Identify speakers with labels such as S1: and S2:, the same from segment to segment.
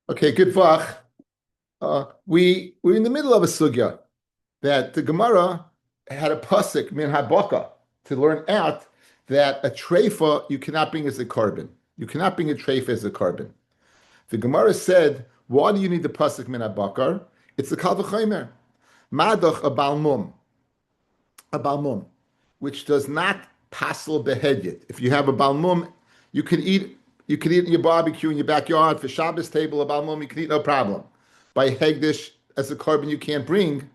S1: Okay, good vach. We're in the middle of a sugya that the Gemara had a pasuk min habaka to learn out that a treifa you cannot bring as a carbon. You cannot bring a treifa as a carbon. The Gemara said, why do you need the pasuk min habakar? It's the kal v'chomer. Madach a balmum, which does not passel behedyet. If you have a balmum, you can eat. You can eat in your barbecue in your backyard for Shabbos table a balmum. You can eat no problem. By hegdish as a carbon you can't bring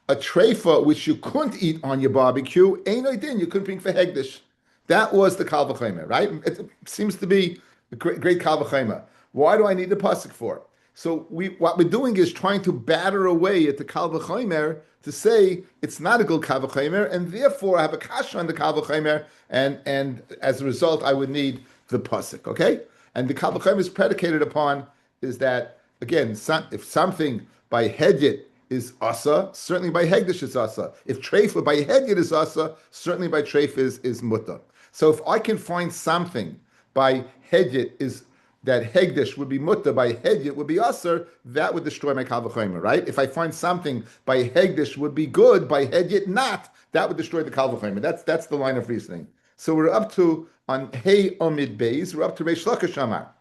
S1: a treifa which you couldn't eat on your barbecue. Ain't no din you couldn't bring for hegdish. That was the kal v'chomer, right? It seems to be a great kal v'chomer. Why do I need the pasuk for? So what we're doing is trying to batter away at the kal v'chomer to say it's not a good kal v'chomer, and therefore I have a kasha on the kal v'chomer, and as a result I would need the pasuk. Okay, and the kal v'chomer is predicated upon is that again if something by hedyet is asa, certainly by hegdish is asa. If treifa by hedyet is asa, certainly by treifa is muta. So if I can find something by hedyet is that hegdish would be mutta, by hedyet would be aser, that would destroy my kal v'chomer, right? If I find something by hegdish would be good, by hedyet not, that would destroy the kal v'chomer. That's the line of reasoning. So we're up to on hey omid beis. We're up to Reish Lakish Amar.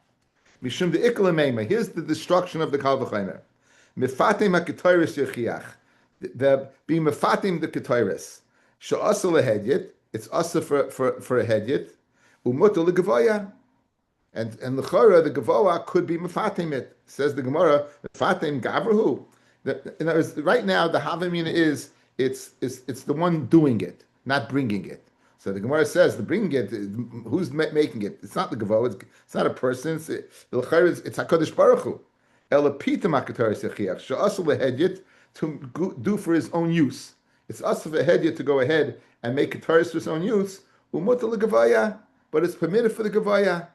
S1: Mishum de ikla meima. Here's the destruction of the kal v'chomer. Mefatim haketoris yechiach. The being mefatim the ketoris. She'asa lehedyet. It's asa for a hedyet. Umuta legavoya. And the chora, the gavoa could be mefatim it. Says the Gemara, mefatim gavrahu. In other words, right now the havamina is it's the one doing it, not bringing it. So the Gemara says the bringing it, who's making it? It's not the gavoa. It's not a person. It's Hakadosh Baruch Hu. Elapitam hakataris yechiach she'asel lehedyet to do for his own use. It's asel lehedyet to go ahead and make kataris for his own use. Umuta legavaya, but it's permitted for the gavaya.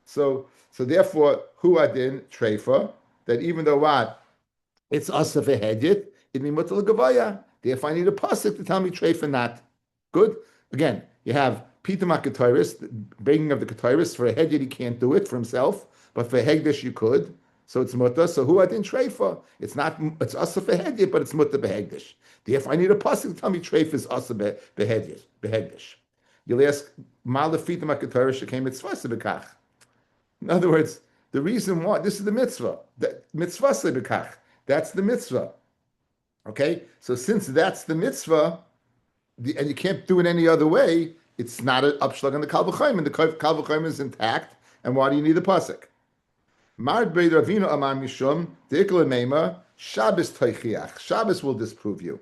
S1: So therefore, hu adin treifa, that even though what it's asaf hedyet, it means mutal gavaya. Therefore, I need a pasuk to tell me treifa not good. Again, you have pitam hakatoris, bringing of the katoris for a hedyet he can't do it for himself, but for hegdish you could. So it's muta. So hu adin treifa. It's not. It's asaf hedyet, but it's muta behegdish. Therefore, I need a pasuk to tell me treifa is asaf behegdish. You'll ask, malafitam hakatoris shekei mitzvah sebekach. In other words, the reason why this is the mitzvah, that mitzvah sebekach, that's the mitzvah. Okay, so since that's the mitzvah, and you can't do it any other way, it's not an upshlag on the kal v'chomer, and the kal v'chomer is intact. And why do you need the pasuk? Mar b'rei Ravina amar mishum deikla meima Shabbos toichiach. Shabbos will disprove you.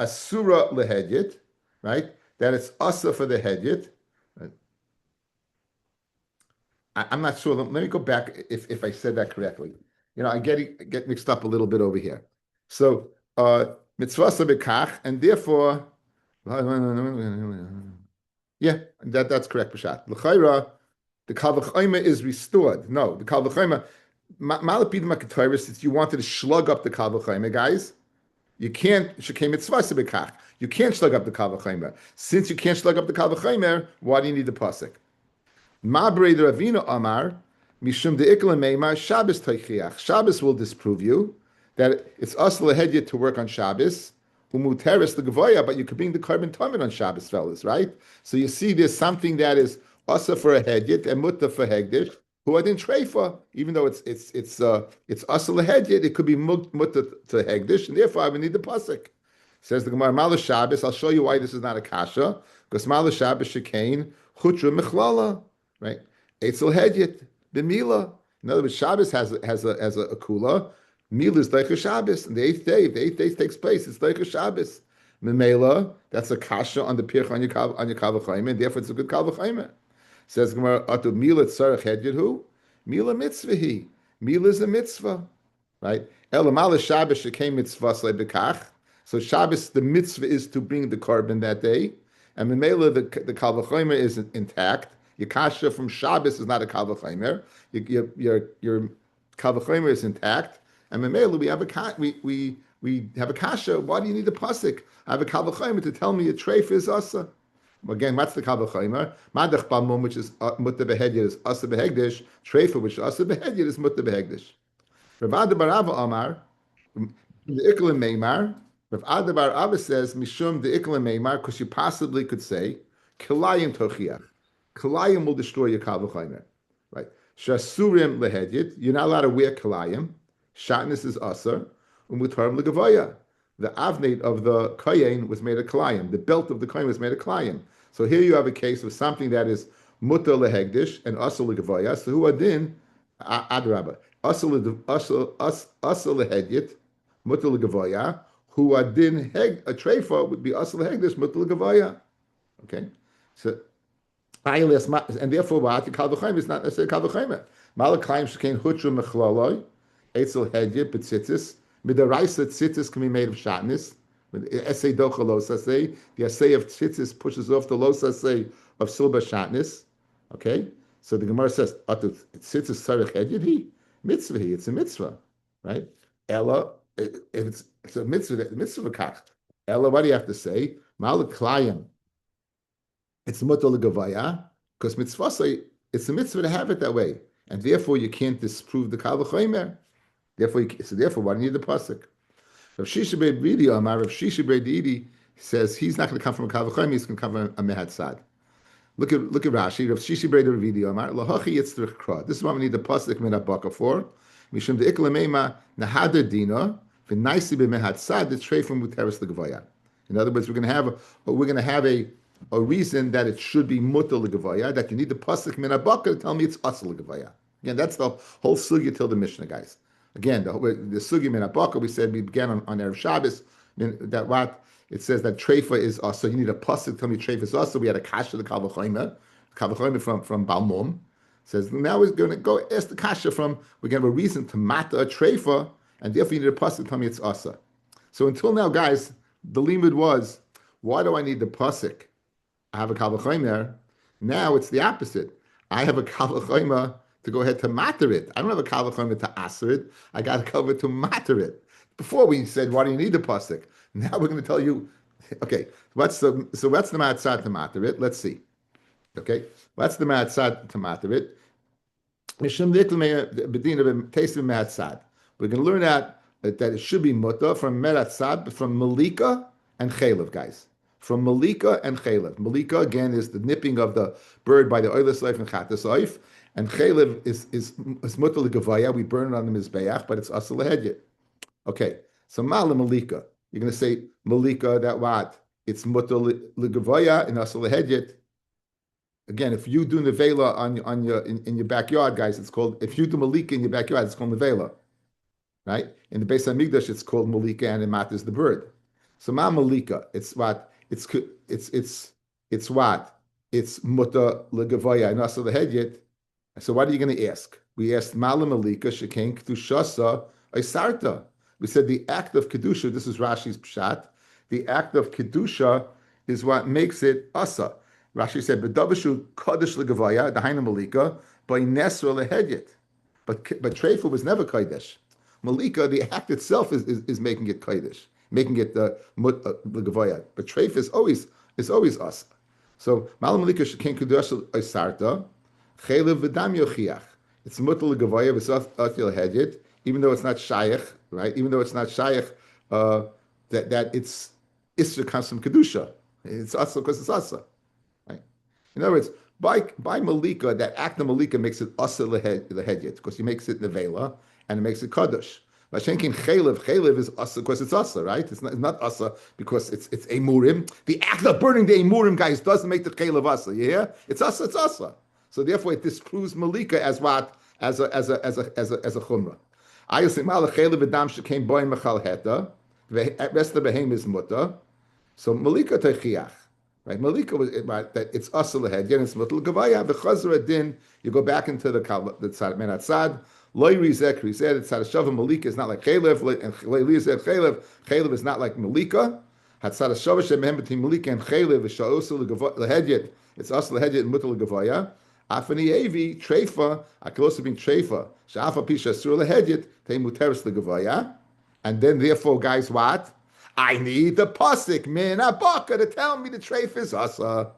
S1: Asura lehedyet, right? That it's asa for the hedyet. I'm not sure. Let me go back if I said that correctly. I get mixed up a little bit over here. So mitzvah bekach, and therefore, yeah, that's correct. B'shat l'chayra, the kal v'chomer is restored. No, the kal v'chomer malapid makatoris. Since you wanted to slug up the kal v'chomer, guys, you can't shekei mitzvah bekach. You can't slug up the kal v'chomer. Since you can't slug up the kal v'chomer, why do you need the pasuk? Ma'brei Ravina Amar, Mishum de'ikla meimar Shabbos toichiach. Shabbos will disprove you that it's asl lehedyet to work on Shabbos. Umuteres the gavoya, but you could bring the carbon tamid on Shabbos, fellas, right? So you see, there's something that is asa for a hedyet and mutta for hegdish. Who I didn't treifa, even though it's asa lehedyet, it could be mutta to hegdish, and therefore I would need the pasuk. Says the Gemara, Mal Shabbos. I'll show you why this is not a kasha, because Mal Shabbos shekain chutra mechlala. Right, Eitzel Hedyet b'mila. In other words, Shabbos has a kula. Mila is like a Shabbos, and the eighth day, if the eighth day takes place, it's like a Shabbos. Memela, that's a kasha on the pirch on your kal v'chomer, and therefore it's a good kal v'chomer. Says Gemara, Atu Mila tzarech Hedyet hu Mila mitzvahi. Mila is a mitzvah, right? Elamala Shabbos shekei mitzvah slei bekach. So Shabbos, the mitzvah is to bring the carbon that day, and Memela the kal v'chomer is intact. Your kasha from Shabbos is not a kal v'chomer. Your kal v'chomer is intact, and memela we have a kasha. Why do you need the pasuk? I have a kal v'chomer to tell me a treif is asa. Again, what's the kal v'chomer? Madach balmum, which is mutta behedyet, is asa behegdish. Treifa, which is asa behedyet, is mutta behegdish. Rav Ada bar Ava Amar, the Ikla Meimar. Rav Ada bar Ava says, Mishum the Ikla Meimar, because you possibly could say, Kilayim Tochiach. Kilayim will destroy your Kal V'chaymer. Right? Shasurim lehedyet, you're not allowed to wear Kilayim. Shatness is Asar. Umutarim legavaya. The avnate of the kohen was made of Kilayim. The belt of the kohen was made of Kilayim. So here you have a case of something that is mutter lehegdish and Asar legavaya. So who are din? Adrabah. Asal lehedyet, mutal gavoya, who adin heg a treifa would be asal hegdish mutal gavoya. Okay, so and therefore what the kalvachayim is not necessarily kalvachayim. Malakayim shekain hutra mechlaloi, etzel hedyet betzitzis midaraisa tzitzis can be made of shatnis. Essay docha losasei, the essay of tzitzis pushes off the losasei of silba shatnis. Okay, so the Gemara says tzitzis sarich hedyet mitzvah, it's a mitzvah, right? Ella, if it's a mitzvah, mitzvah kach. Ella, what do you have to say? Malak klayim. It's mutal gavaya because mitzvah. It's a mitzvah to have it that way, and therefore you can't disprove the kal v'chomer. Therefore, why do you need the pasuk? Rav Shisha Beid Ridi Amar, Rav Shisha Beid Ridi says he's not going to come from a kal v'chomer. He's going to come from a mehat sad. Look at Rashi. Rav Shishi Breder Video Amar Lahachi Yitzrich Kra. This is what we need the pasuk min abaka for. Mishum de iklamema nahader dina v'naisi b'mehat sad the tray from muteris legavaya. In other words, we're going to have a reason that it should be mutter legavaya. That you need the pasuk min abaka to tell me it's asal legavaya. Again, that's the whole sugya till the Mishnah, guys. Again, the sugya min abaka we said we began on Erev Shabbos. That what it says that treifa is also. You need a pasuk to tell me treifa is also. We had a kasha the kal v'chomer from Balmum. Says now we're going to go ask the kasha from. We're going to have a reason to mata a treifa, and therefore you need a pasuk to tell me it's asa. So until now, guys, the limud was why do I need the pasuk? I have a kal v'chomer. Now it's the opposite. I have a kal v'chomer to go ahead to matter it. I don't have a kal v'chomer to aser it. I got a cover to matter it. Before we said, why do you need the pasuk? Now we're going to tell you, okay, what's the ma'atzad to matter it? Let's see. Okay, what's the ma'atzad to matter it? We're going to learn that it should be mutter from meratzad, from malika and chaylev, guys. From malika and chaylev. Malika, again, is the nipping of the bird by the oilis life and chatas life. And chaylev is mutter legavaya. We burn it on the mizbeach, but it's asal lehedyet. Okay, so ma'ala malika. You're going to say malika that what? It's mutter legavaya and asal lehedyet. Again, if you do nevela in your backyard, guys, it's called. If you do malika in your backyard, it's called nevela, right? In the Beis Hamikdash, it's called malika, and in mat is the bird. So ma malika, it's what? It's what? It's mutter legavaya and asal lehedyet. So what are you going to ask? We asked mala malika shekain kedushasa oisarta. We said the act of kedusha. This is Rashi's pshat. The act of kedusha is what makes it asa. Rashi said, "B'davashu kodesh legavaya dahaina malika by nesra lehedyet." But treifa was never kodesh. Malika, the act itself is making it kodesh, making it legavaya. But treifa is always asa. So malam malika shekein kedush oisarta chaylev v'dam yochiach. It's mutal legavaya v'satil lehedyet, even though it's not shayach, right? Even though it's not shayach, that it's isra comes from kedusha. It's asa because it's asa. In other words, by malika, that act of malika makes it asa lehedyet because he makes it nevela and it makes it kadosh. Vashenkin chaylev is asa because it's asa, right? It's not asa because it's emurim. The act of burning the emurim, guys, doesn't make the chaylev asa. You hear? It's asa. So therefore, it disproves malika as what? As a chumrah. I say malach chaylev v'dam shekain boim mechal heta. The rest of the behem is muta. So malika techiach. Right, Malika was that it's asal ahead. Again, it's mutal gavaya. The chazra din. You go back into the tzad menatzad. Loy rizek rized. It's tzad Malika is not like chaylev, and loy rizek chaylev. Chaylev is not like Malika. Hatzad shava shemehem between Malika and chaylev is sha'osal lehedyet. It's asal lehedyet and mutal gavaya. Afani evi treifa. I could also be treifa. Sha'afa pisha sur lehedyet. Tei muteris legavaya. And then therefore, guys, what? I need the pasuk min abaka to tell me the treif is asa.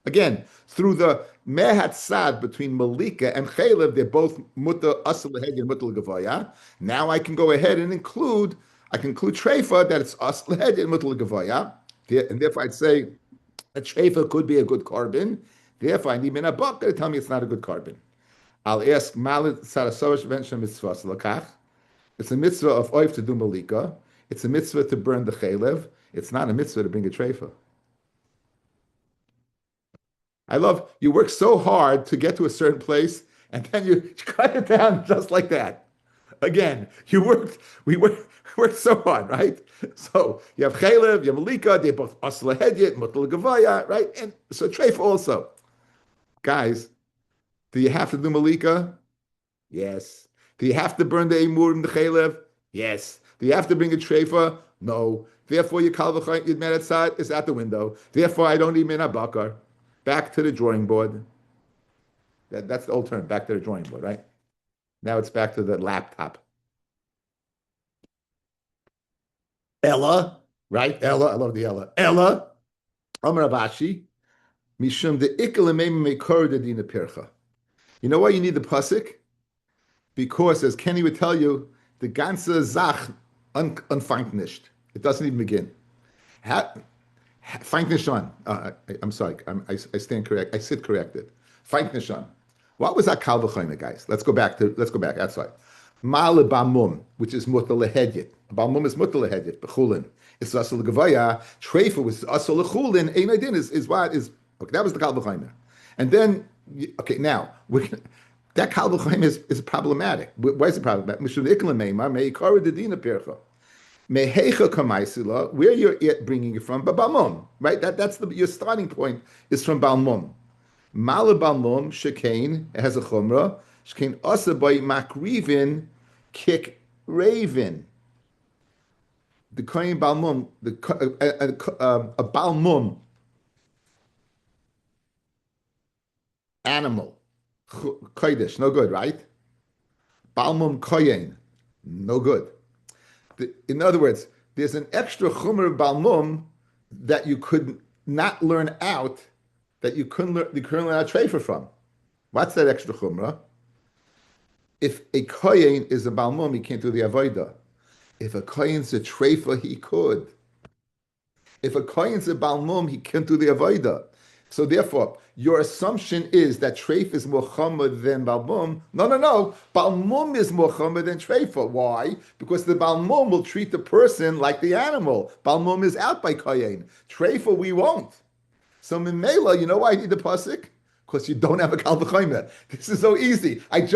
S1: Again, through the mehat sad between Malika and Chalev, they're both muta asal lehedi and muta legavaya. Now I can go ahead and include treifa that it's asal lehedi and muta legavaya. And therefore I'd say a treifa could be a good carbon. Therefore I need min abaka to tell me it's not a good carbon. I'll ask Malit Sarasovish Vensha Mitzvah Lakach. It's a mitzvah of oif to do malika. It's a mitzvah to burn the chalev. It's not a mitzvah to bring a treifa. I love you work so hard to get to a certain place, and then you cut it down just like that. Again, we worked so hard, right? So you have chalev, you have malika, they both asla hedyet, mutal gavaya, right? And so treifa also. Guys, do you have to do malika? Yes. Do you have to burn the emur and the chalev? Yes. Do you have to bring a treifa? No. Therefore, your kal v'chayim yid is out the window. Therefore, I don't need min bakar. Back to the drawing board. That's the old term. Back to the drawing board, right? Now it's back to the laptop. Ella, right? Ella, I love the Ella. Ella, Amar Avashi, Mishum de Ikelemem Mekor de Dina Pircha. You know why you need the pasuk? Because, as Kenny would tell you, the ganze Zach unfängt nicht. It doesn't even begin. Fängt nicht an. I'm sorry. I stand correct. I sit corrected. Fängt nicht an. What was that kal v'chomer, guys? Let's go back. That's right. Ma'ale bamum, which is mutar lehedyet. Bamum is mutar lehedyet. Bechulin. It's asal legavaya. Treifa was asal lechulin. Ein idin is what is. Okay, that was the kal v'chomer. And then, okay, now that kal v'chomer is problematic. Why is it problematic? Mishum ikla meimar meikara dedina pircha. Mehecha kamaisila, where you're bringing it from, but balmum, right? That's your starting point is from balmum. Mala balmum shekain, it has a chumrah. Shekain asa by makrivin kick raven. The kohen balmum, a balmum animal, kodesh, no good, right? Balmum kohen, no good. In other words, there's an extra chumr balmum that you could not learn out, that you couldn't learn out treifa from. What's that extra chumrah? If a kohen is a balmum, he can't do the avodah. If a kohen's a treifa, he could. If a kohen's a balmum, he can't do the avodah. So therefore, your assumption is that treif is more chumrah than balmum. No. Balmum is more chumrah than treifa. Why? Because the balmum will treat the person like the animal. Balmum is out by kohen. Treifa we won't. So Mimela, you know why I need the pasuk? Because you don't have a kal v'chomer. This is so easy. I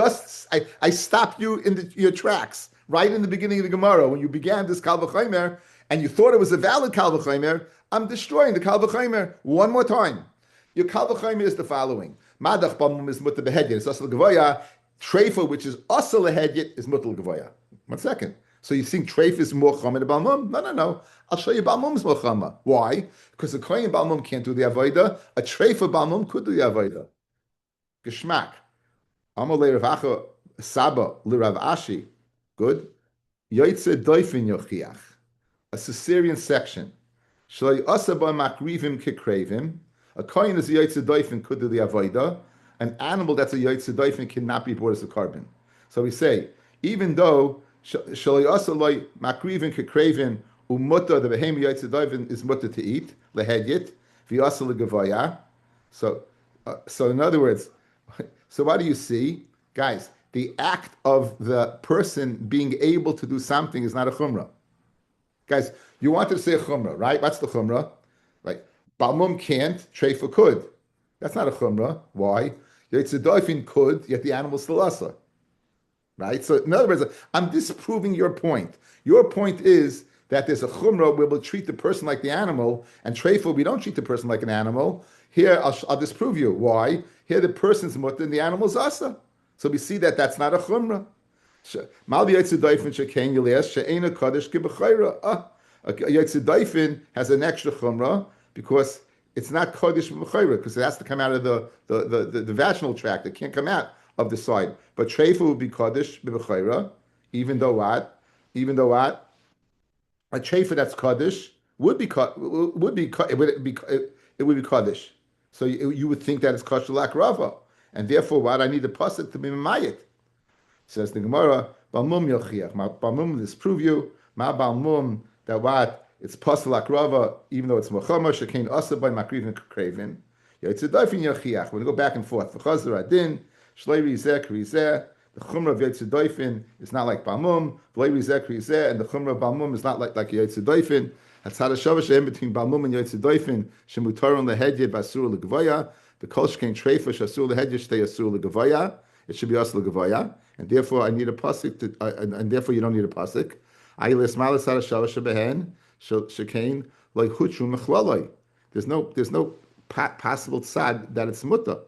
S1: stopped you in your tracks right in the beginning of the Gemara when you began this kal v'chomer and you thought it was a valid kal v'chomer. I'm destroying the kal v'chomer one more time. Your kal v'chomer is the following: Madach balmum is mutar behedyet. It's asal gavoya. Treifa, which is asal lehedyet, is mutar gavoya. 1 second. So you think treif is more chama than balmum? No. I'll show you balmum is more chama. Why? Because the kohen balmum can't do the avodah. A treifa balmum could do the avodah. Geschmack. Amal le'Rav Saba l'Rav Ashi. Good. Yoitze doifin yochiach. A Caesarean section. Shalai asaba makrivim kikravim. A kohen is a yoitze doifin could do the avodah. An animal that's a yoitze doifin cannot be brought as a carbon. So we say, even though Shalai asaloi makrivim kikravim umutter the behem yoitze doifin is mutter to eat lehedyet v'asal legavaya. So in other words, so what do you see, guys? The act of the person being able to do something is not a chumrah. Guys, you wanted to say a chumrah, right? What's the chumrah? Right? Balmum can't, treifa could. That's not a chumrah. Why? Yoitze doifin could, yet the animal's still asa. Right? So in other words, I'm disproving your point. Your point is that there's a chumrah where we'll treat the person like the animal, and treifa, we don't treat the person like an animal. Here, I'll disprove you. Why? Here, the person's mutter and the animal's asa. So we see that that's not a chumrah. Mal yoitze doifin shekain yilesh she'ena kodesh kibachayra. A yoitze doifin has an extra chumrah because it's not kodesh b'chayra because it has to come out of the vaginal tract. It can't come out of the side. But treifa would be kodesh b'chayra, even though what? A treifa that's kodesh would be kodesh. So you would think that it's kosher lakrava, and therefore, what I need the pasuk to be mayit. Says the Gemara, Balmum Yochiach. Balmum disprove you. Ma Balmum that what it's pasal akrava, even though it's machama shekain asa by makriv and kravin. Yitzedayfin Yochiach. We're going to go back and forth. V'chazar adin shlei rizeh krizeh. The chumrah of Yitzedayfin is not like Balmum. V'lei rizeh krizeh, and the chumrah of Balmum is not like Yitzedayfin. Hatzad hashava shehem between Balmum and Yitzedayfin shemutar lehedye basur legvaya. The kol shekain treifa shasur lehedye shtei asur legvaya. It should be asur legvaya. And therefore, I need a pasuk, and therefore you don't need a pasuk. There's no possible tzad that it's mutter.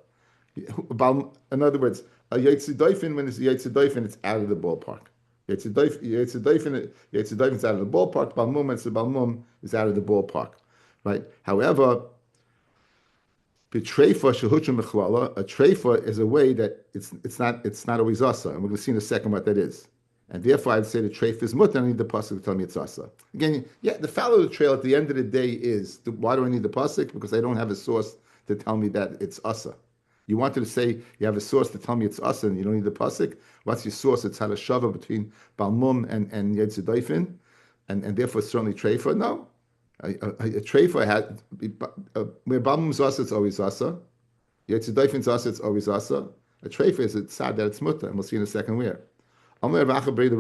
S1: In other words, a yetzidoifin, when it's yetzidoifin, it's out of the ballpark. Yetzidoifin is out of the ballpark. Balmum, it's the balmum is out of the ballpark, right? However, a treifa is a way that it's not always asa, and we're going to see in a second what that is. And therefore, I'd say the treifa is mutter. I need the pasuk to tell me it's asa. Again, yeah, the follow the trail at the end of the day is why do I need the pasuk? Because I don't have a source to tell me that it's asa. You wanted to say you have a source to tell me it's asa, and you don't need the pasuk. What's your source? It's had a shava between balmum and yetzidoifin, and therefore it's certainly treifa. No. A treifa had where balmum is asa, it's always asa. Yetzidoifin is asa, it's always asa. A treifa is it's sad that it's mutter, and we'll see in a second where. Why do you mean the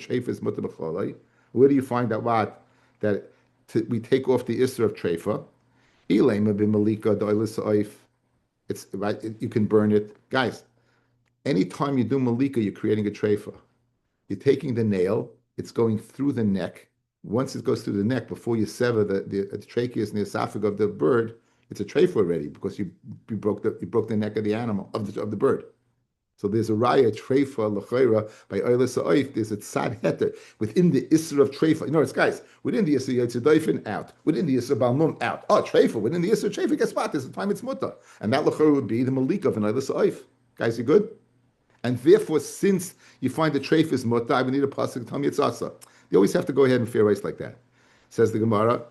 S1: treifa is mutter b'cholai? Where do you find that what we take off the isra of treifa? It's right. You can burn it, guys. Anytime you do malika, you're creating a treifa. You're taking the nail, it's going through the neck. Once it goes through the neck, before you sever the tracheus and the esophagus of the bird, it's a treifa already because you broke the neck of the animal of the bird. So there's a raya treifa l'chayra by Oilis Ha'oif. There's a tzad heter within the isra of treifa. You know, it's guys within the isra yetzidoifin out, within the isra balmum out. Oh, treifa within the isra treifa. Guess what? There's a time it's mutter, and that l'chayra would be the malik of an Oilis Ha'oif. Guys, you good? And therefore, since you find the treif is mutter, I would need a pasuk to tell me it's asa. You always have to go ahead and fair race like that. Says the Gemara,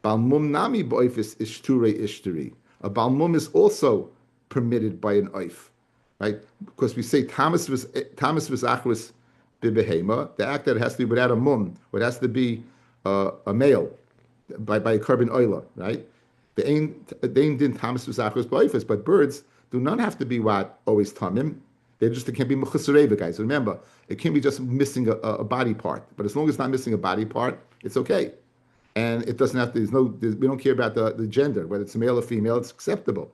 S1: balmum nami boifis ishture ishturi. A balmum is also permitted by an oif, right? Because we say Thomas was achris bibehema, the act that it has to be without a mum, or it has to be a male by a carbon oiler, right? They ain't din Thomas was achris boifis, but birds do not have to be what always tamim. They can't be mechusareva, guys. Remember, it can be just missing a body part, but as long as it's not missing a body part, it's okay. And it doesn't have to. We don't care about the gender, whether it's male or female. It's acceptable.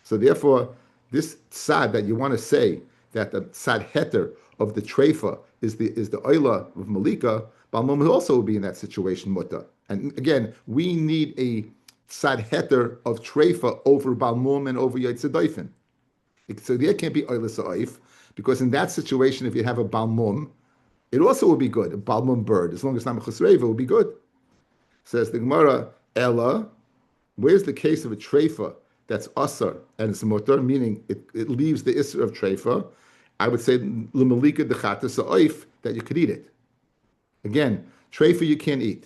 S1: So therefore, this tzad that you want to say that the tzad heter of the treifa is the oila of malika, balmum also will be in that situation mutter. And again, we need a tzad heter of treifa over balmum and over yetzidoifin. So there can't be oilis oif, because in that situation, if you have a balmum, it also will be good. A balmum bird, as long as it's not mechusreva, will be good. Says the Gemara, Ella, where's the case of a treifa that's asar and it's mutter, meaning it leaves the isra of treifa? I would say l'malika dechatas oif, that you could eat it. Again, treifa you can't eat.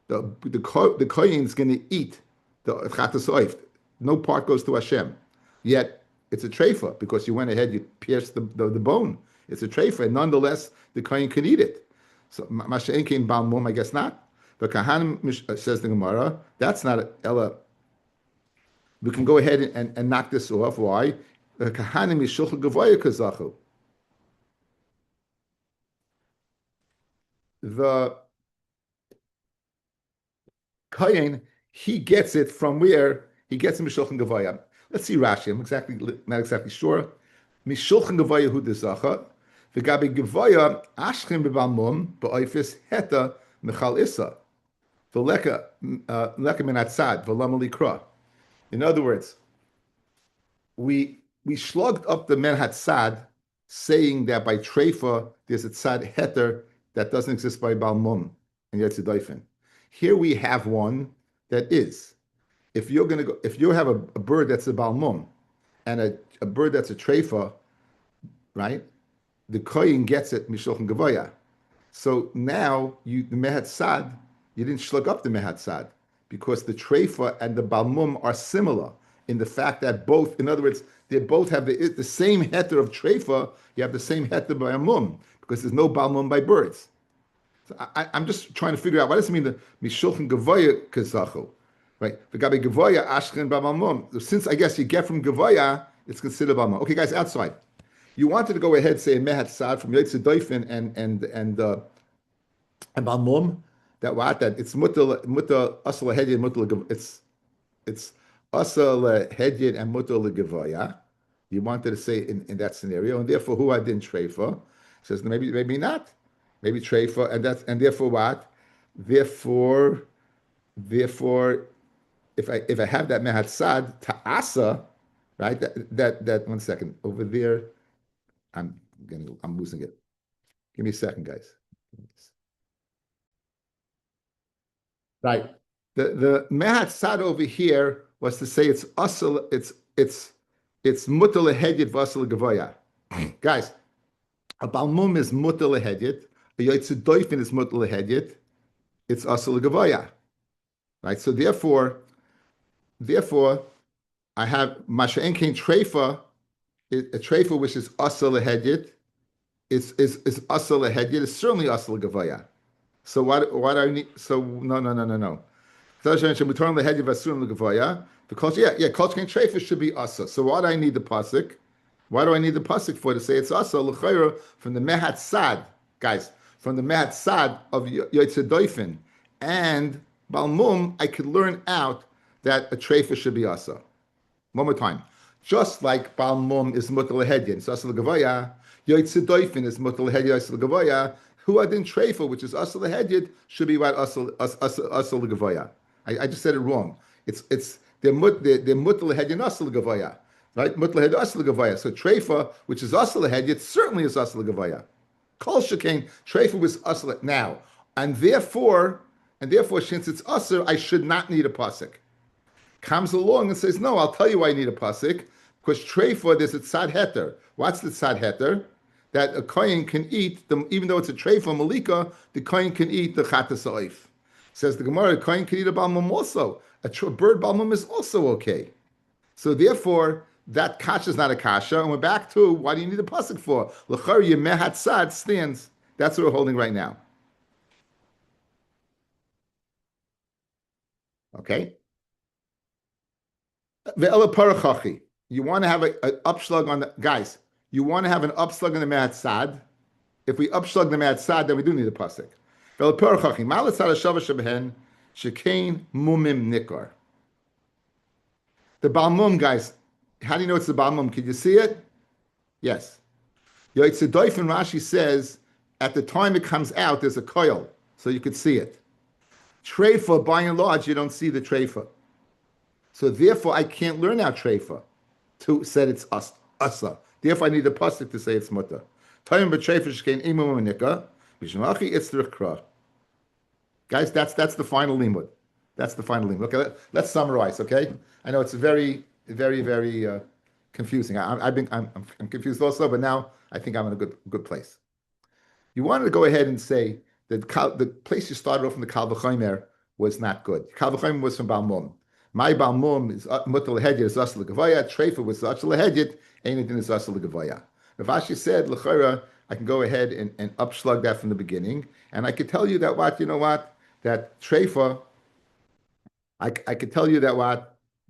S1: The kohen is going to eat the chatas oif. No part goes to Hashem. Yet it's a treifa because you went ahead, you pierced the bone. It's a treifa, and nonetheless the kohen can eat it. So masha'en kein balmum, I guess not. But Kahanim says the Gemara, that's not Ella. We can go ahead and knock this off. Why? The Kahanim is Shulchan Gavoya Kazachu. The Kayin, he gets it from where? He gets it Mishulchan Gavoya. Let's see Rashi. I'm not exactly sure. Mishulchan Gavoya Hu Dezacha. V'gabi Gavoya Ashchem B'Balmum B'Oifis Heta Michal Issa. In other words, we slugged up the Menachos saying that by treifa there's a tzad heter that doesn't exist by balmum and yetzidoifin. Here we have one that is. If you have a bird that's a balmum and a bird that's a treifa, right? The kohen gets it mishulchan gavoya. So now the Menachos, you didn't shlug up the mehatzad because the treifa and the balmum are similar in the fact that both, in other words, they both have the same heter of treifa. You have the same heter by a mum because there's no balmum by birds. So I'm just trying to figure out what does it mean the mishulchan gavoya kazachu, right? The gabi gavoya ashken balmum. Since I guess you get from gavoya, it's considered balmum. Okay, guys, outside. You wanted to go ahead and say mehat sad from Yotze Doifin and balmum that what that it's mutter asal hedid mutter it's asal hedid and mutter legavoya. You wanted to say in that scenario, and therefore who I didn't treifa says maybe not, maybe treifa, and therefore what? Therefore if I have that mehat sad ta'asa, right? That 1 second over there. I'm losing it. Give me a second, guys. Right. The mehat sad over here was to say it's asal, it's mutal hedid vasal gavoya. Guys, a balmum is mutal hedid, a yotze doifin is mutal hedid, it's asal gavoya. Right. So therefore, I have masha'en kain treifa, a treifa which is asal hedid, is asal hedid, is certainly asal gavoya. So what I need? So no. Because culture and trefa should be asa. So why do I need the pasuk? Why do I need the pasuk for to say it's asa? L'chayra from the mehat sad, guys, from the mehat sad of Yotze Doifin and Balmum, I could learn out that a trefa should be asa. One more time. Just like Balmum is mutal hedyan, so asal gavaya, Yotze Doifin is mutal hedyan, asal gavaya. Who adin treifa, which is asal hedyed, should be what asal gavaya. I just said it wrong. It's they're mutal hedyan asal gavaya, right? Mutal hedyan asal gavaya. So treifa, which is asal hedyed, certainly is asal gavaya. Kol shekain treifa was asal now, and therefore since it's asal, I should not need a pasuk. Comes along and says, no, I'll tell you why I need a pasuk, because treifa, there's a tzad heter. What's the tzad heter? That a kohen can eat, even though it's a treifa malika, the kohen can eat the chatas oif. Says the Gemara, a kohen can eat a balmum also. A bird balmum is also okay. So therefore, that kasha is not a kasha, and we're back to, why do you need a pasuk for? L'char yemehat sad stands. That's what we're holding right now. Okay? Ve'ela parachachi. You want to have an upslug on the guys. You want to have an upslug on the mehat sad. If we upslug the mehat sad, then we do need a pasuk. Ve'ela parachachi. Malat sad hashava shebehen shekain mumim nikar. The balmum, guys. How do you know it's the balmum? Can you see it? Yes. Yotze Doifin Rashi says at the time it comes out, there's a coil, so you could see it. Treifa, by and large, you don't see the treifa. So therefore, I can't learn out treifa to say it's asa. Therefore, I need a pasuk to say it's mutter. Guys, that's the final limud. That's the final limud. Okay, let's summarize. Okay, I know it's very confusing. I'm confused also, but now I think I'm in a good place. You wanted to go ahead and say that the place you started off from the Kal V'chomer was not good. Kal V'chomer was from Balmum. My Balmum is mutal hedjed is asal gavaya. Treifa was asal hedjed. Anything is asal gavaya. If Ashi said l'chayra, I can go ahead and upslug that from the beginning, and I could tell you that that treifa. I could tell you that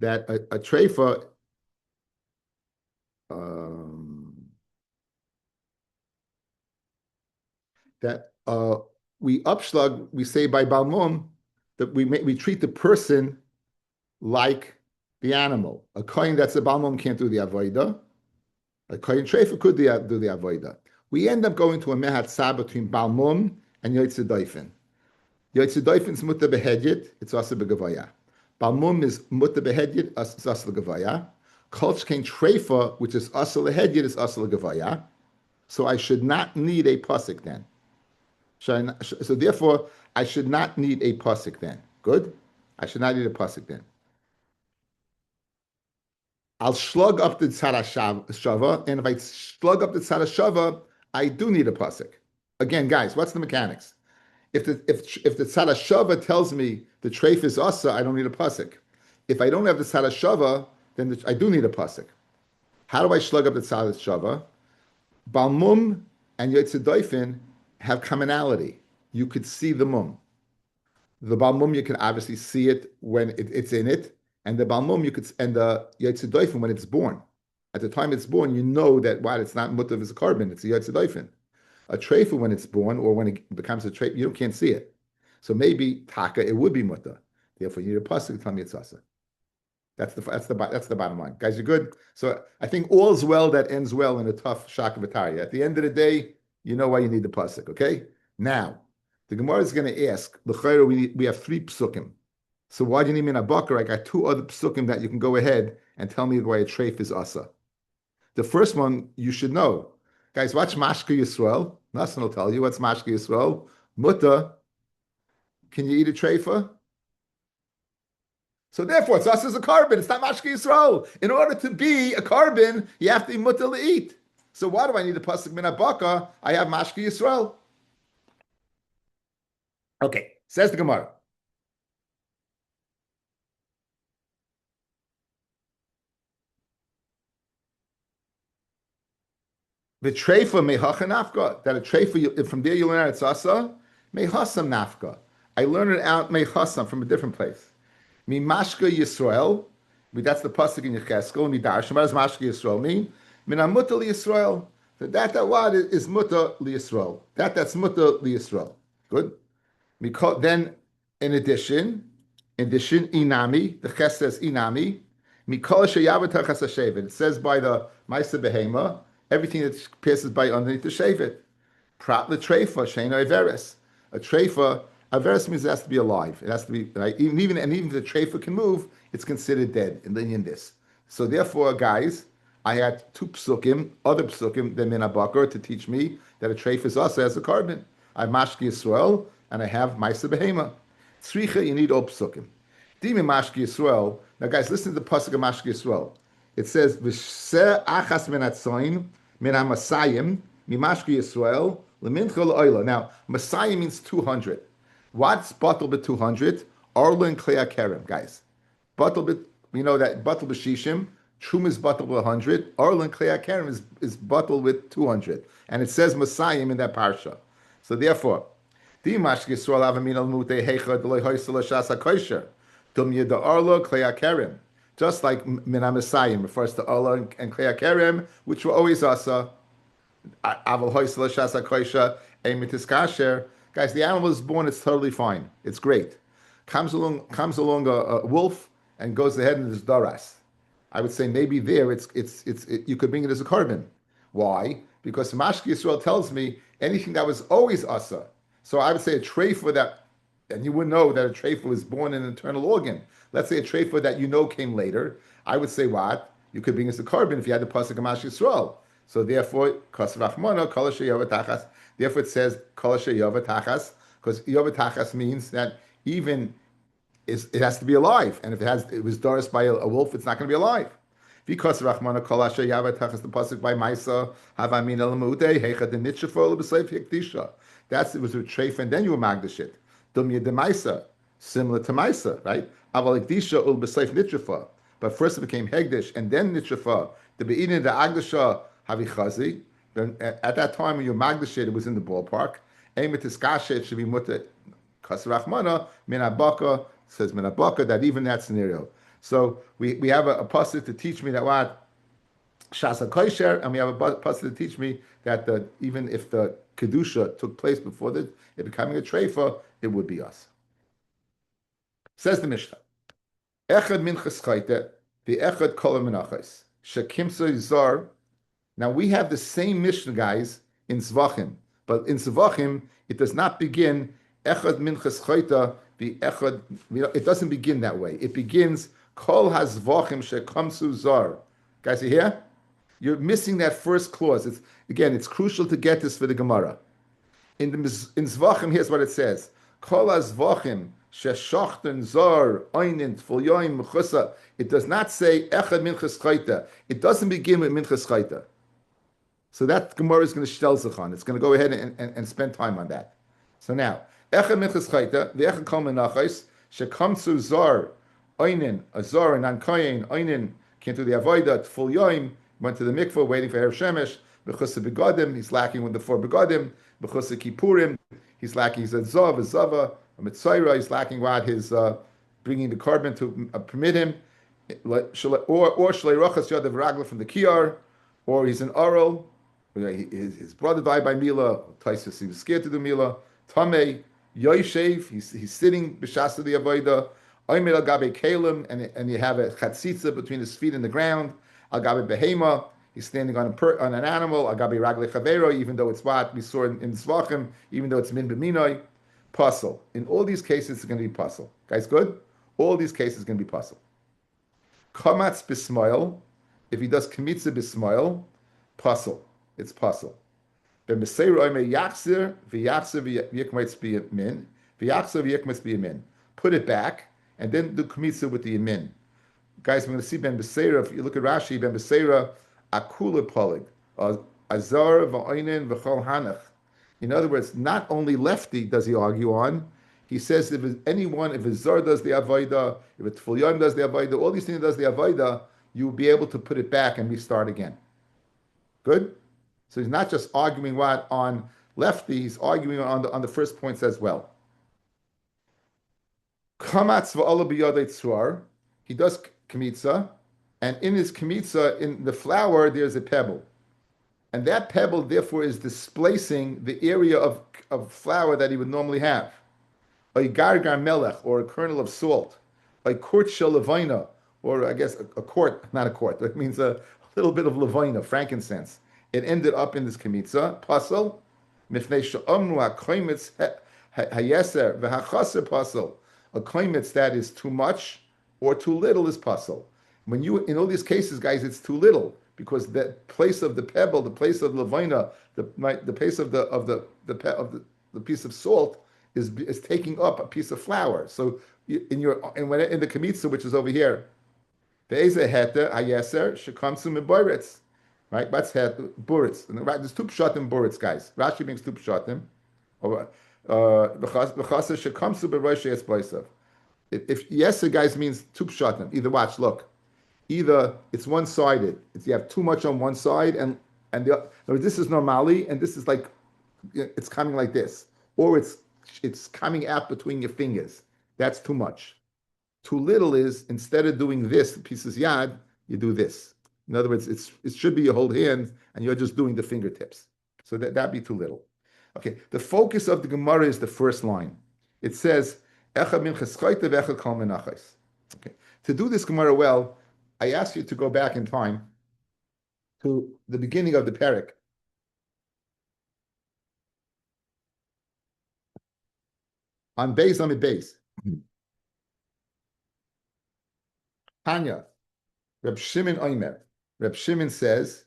S1: a treifa. That we upslug, we say by Balmum that we treat the person like the animal. A kohen that's a balmum can't do the avodah. A kohen treifa could do the avodah. We end up going to a mehat sa between balmum and yotze doifin. Yotze doifin is muta behedjit, it's also begavaya. Balmum is muta behedjit, it's also begavaya. Kolch kain treifa, which is also behedjit, is also begavaya. So I should not need a pasuk then. So therefore, I should not need a pasuk then. Good? I should not need a pasuk then. I'll slug up the tzara shava, and if I slug up the tzara shava, I do need a pasuk. Again, guys, what's the mechanics? If the tzad hashava tells me the treif is asa, I don't need a pasuk. If I don't have the tzad hashava, then I do need a pasuk. How do I slug up the tzad hashava? Balmum and Yotzedoifin have commonality. You could see the mum. The Balmum, you can obviously see it when it's in it, and the Balmum you could, and the Yotzedoifin when it's born. At the time it's born, you know that wow, it's not mutav, it's a carbon, it's a Yotzedoifin. A treifa when it's born or when it becomes a treifa, you can't see it. So maybe taka, it would be muta. Therefore, you need a pasuk to tell me it's asa. That's the bottom line, guys. You're good. So I think all's well that ends well in a tough shock of Atari. At the end of the day, you know why you need the pasuk. Okay. Now, the Gemara is going to ask. We have three psukim. So why do you need me in a bakar? I got two other psukim that you can go ahead and tell me why a treif is asa. The first one you should know, guys. Watch Mashka Yisrael. Nassan will tell you what's Mashka Yisrael. Mutta. Can you eat a treifa? So therefore, it's us as a carbon. It's not mashki Yisrael. In order to be a carbon, you have to be mutal to eat. So why do I need a pasuk min habaka? I have mashki Yisrael. Okay, says the Gemara. The treifa mehacha nafka. That a treifa, from there you learn it's asa. Mehasam nafka. I learned it out mehasam from a different place. Mimashka Yisrael, that's the pasuk in Yecheskel. Midash. What does Mashka Yisrael mean? Minamuta Yisrael. That word is muta Yisrael. That's muta Yisrael. Good. Then, in addition, inami. The Ches says inami. Mikol sheyavet hachas hashevet. It says by the Maisa Behema, everything that passes by underneath the shevet. Prat the treifa sheina iveres. A treifa. Averis means it has to be alive. It has to be right? even if the treifa can move, it's considered dead in this. So therefore, guys, I had two psukim, other psukim than min habakar to teach me that a treifa is also as a carbon. I have mashki Yisrael and I have ma'isa behema. Tzricha, you need all psukim. Dimi mashki Yisrael. Now, guys, listen to the pasuk of mashki Yisrael. It says v'seh achas min atzoin min hamasayim mimashki Yisrael lemincha le'oila. Now, Messiah means 200. What's batal bit 200? Arla and Klei Kerem, guys. Batal bit, we know that batal b'shishim, Trum is batal with 100. Arla and Klei Kerem is batal with 200. And it says Messiah in that parsha. So therefore, Dimash Yisrael Avamin al Mute Heicha Deloy Hoysel Shasa Kosher. Dum Yeda Arla Klei Kerem. Just like Mina Messiah refers to Arla and Klei Kerem, which were always Asa. Aval Hoysel Shasa Kosher, Emitis Kasher. Guys, the animal is born, it's totally fine. It's great. Comes along a wolf and goes ahead and is daras. I would say maybe there you could bring it as a carbon. Why? Because Mashki Yisrael tells me anything that was always asa. So I would say a treifa that, and you wouldn't know that a treifa was born in an internal organ. Let's say a treifa that you know came later. I would say what? You could bring as a carbon if you had the pasuk of Mashki Yisrael. So therefore, kasrachmana kol tachas. Therefore, it says kol tachas, because tachas means that even it has to be alive, and if it was doris by a wolf, it's not going to be alive. Because Rachmana kol tachas, the pasuk by Maisa havamin elamude heicha den nitshafol b'sleif hekdisha. It was a treif, and then you were magdash it. Dum yed Maisa, similar to Maisa, right? Aval hekdisha ul b'sleif nitshafah. But first it became hegdish, and then nitshafah. The beinin the agdasha havichazi. Then at that time when you magdash it was in the ballpark. Eimet iskashe, it should be mutter kasrachmana min habaka, says min habaka, that even that scenario. So we have a pasuk to teach me that what shasa koisher, and we have a pasuk to teach me that even if the kedusha took place before it becoming a treifa, it would be us. Says the Mishnah, echad min cheschayte, the echad kol menachos shekimsa zar. Now we have the same Mishnah, guys, in Zvachim, but in Zvachim it does not begin echad min cheschayte, the echad. It doesn't begin that way. It begins kol hazvachim shekamsu zar. Guys, you hear? You're missing that first clause. It's crucial to get this for the Gemara. In Zvachim, here's what it says: kol hazvachim sheshachten zar einin tfulyoim mechusa. It does not say echad min cheschayte. It doesn't begin with min cheschayte. So that Gemara is going to shtel zichan. It's going to go ahead and spend time on that. So now, Echa minchas chayta, v'echa kol menachos, shekamtzu zar, oinin, a zar, an ankayin, oinin, came to the avodah, full yoim, went to the mikveh, waiting for Erev Shemesh, b'chus begadim, he's lacking with the four begadim, b'chus kippurim, he's lacking, he's a zav, a zava, a mitzayra, he's lacking what his, bringing the carbon to permit him, or shalei rochas yadav ragla from the kiyar, or he's an oral, his brother died by Mila, Taisus, he was scared to do Mila, Tamei, Yoishev, he's sitting b'shas of the avodah. Oimer al gabe kalim, and you have a chatzitza between his feet and the ground. Al gabe behema, he's standing on on an animal. Al gabe ragle chavero, even though it's what we saw in Zvachim, even though it's min b'minoi, puzzle. In all these cases, it's going to be puzzle. Guys, good. All these cases are going to be puzzle. Kamatz bismoil, if he does kamitza bismoil, puzzle. It's puzzle. Put it back and then do kmitza with the yamin. Guys, we're going to see Ben Beseira. If you look at Rashi, Ben Beseira, akula polig, azar v'oinen v'chol hanach. In other words, not only lefty does he argue on, he says if anyone, if a zar does the avodah, if a tfulyon does the avodah, all these things does the avodah, you'll be able to put it back and restart again. Good? So he's not just arguing what on lefty, he's arguing on the first points as well. Kamatz v'ala b'yadei tzvar, he does kmitza, and in his kmitza, in the flour, there's a pebble. And that pebble, therefore, is displacing the area of flour that he would normally have. A gargar melech, or a kernel of salt. A quart shel levina, or I guess a quart, not a quart, that means a little bit of levina, frankincense. It ended up in this kmitza, pasal, mifnei she'omnu ha'koimitz hayeser v'hachaser pasal. A koimitz that is too much or too little is pasal. When you, in all these cases, guys, it's too little because the place of the pebble, the place of levina, the place of the piece of salt is taking up a piece of flour. So in the kmitza, which is over here, be'ezeh heter hayeser shekamsu miboretz. Right, that's head buritz. There's two pshatim buritz, guys. Rashi brings two pshatim. If yes, guys means two pshatim. Either watch, look. Either it's one-sided. You have too much on one side, and this is normally, and this is like it's coming like this, or it's coming out between your fingers. That's too much. Too little is instead of doing this pieces yad, you do this. In other words, it should be you hold hands and you're just doing the fingertips. So that'd be too little. Okay, the focus of the Gemara is the first line. It says, Echa min cheskoyte v'echa kol menachos. Okay, to do this Gemara well, I ask you to go back in time to the beginning of the parak. On Beis Amid Beis. Tanya, Reb Shimon Oimer. Reb Shimon says,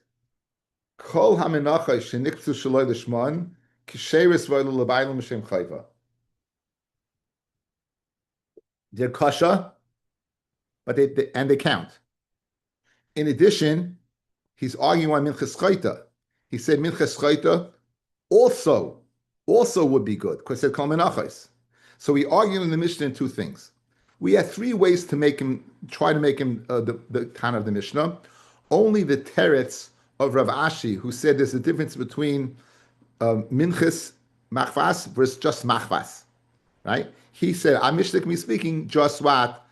S1: Kol hamenachos shenikzu shaloi l'shmon kisheris v'olu l'baylam m'shem chayva. They're kasha, but they count. In addition, he's arguing on minchas chayta. He said minchas chayta also would be good because it said kol menachos. So he argued in the Mishnah in two things. We had three ways to try to make him the Tana of the Mishnah. Only the teretz of Rav Ashi, who said there's a difference between minchas machvas versus just machvas, right? He said, I'm me speaking, just what,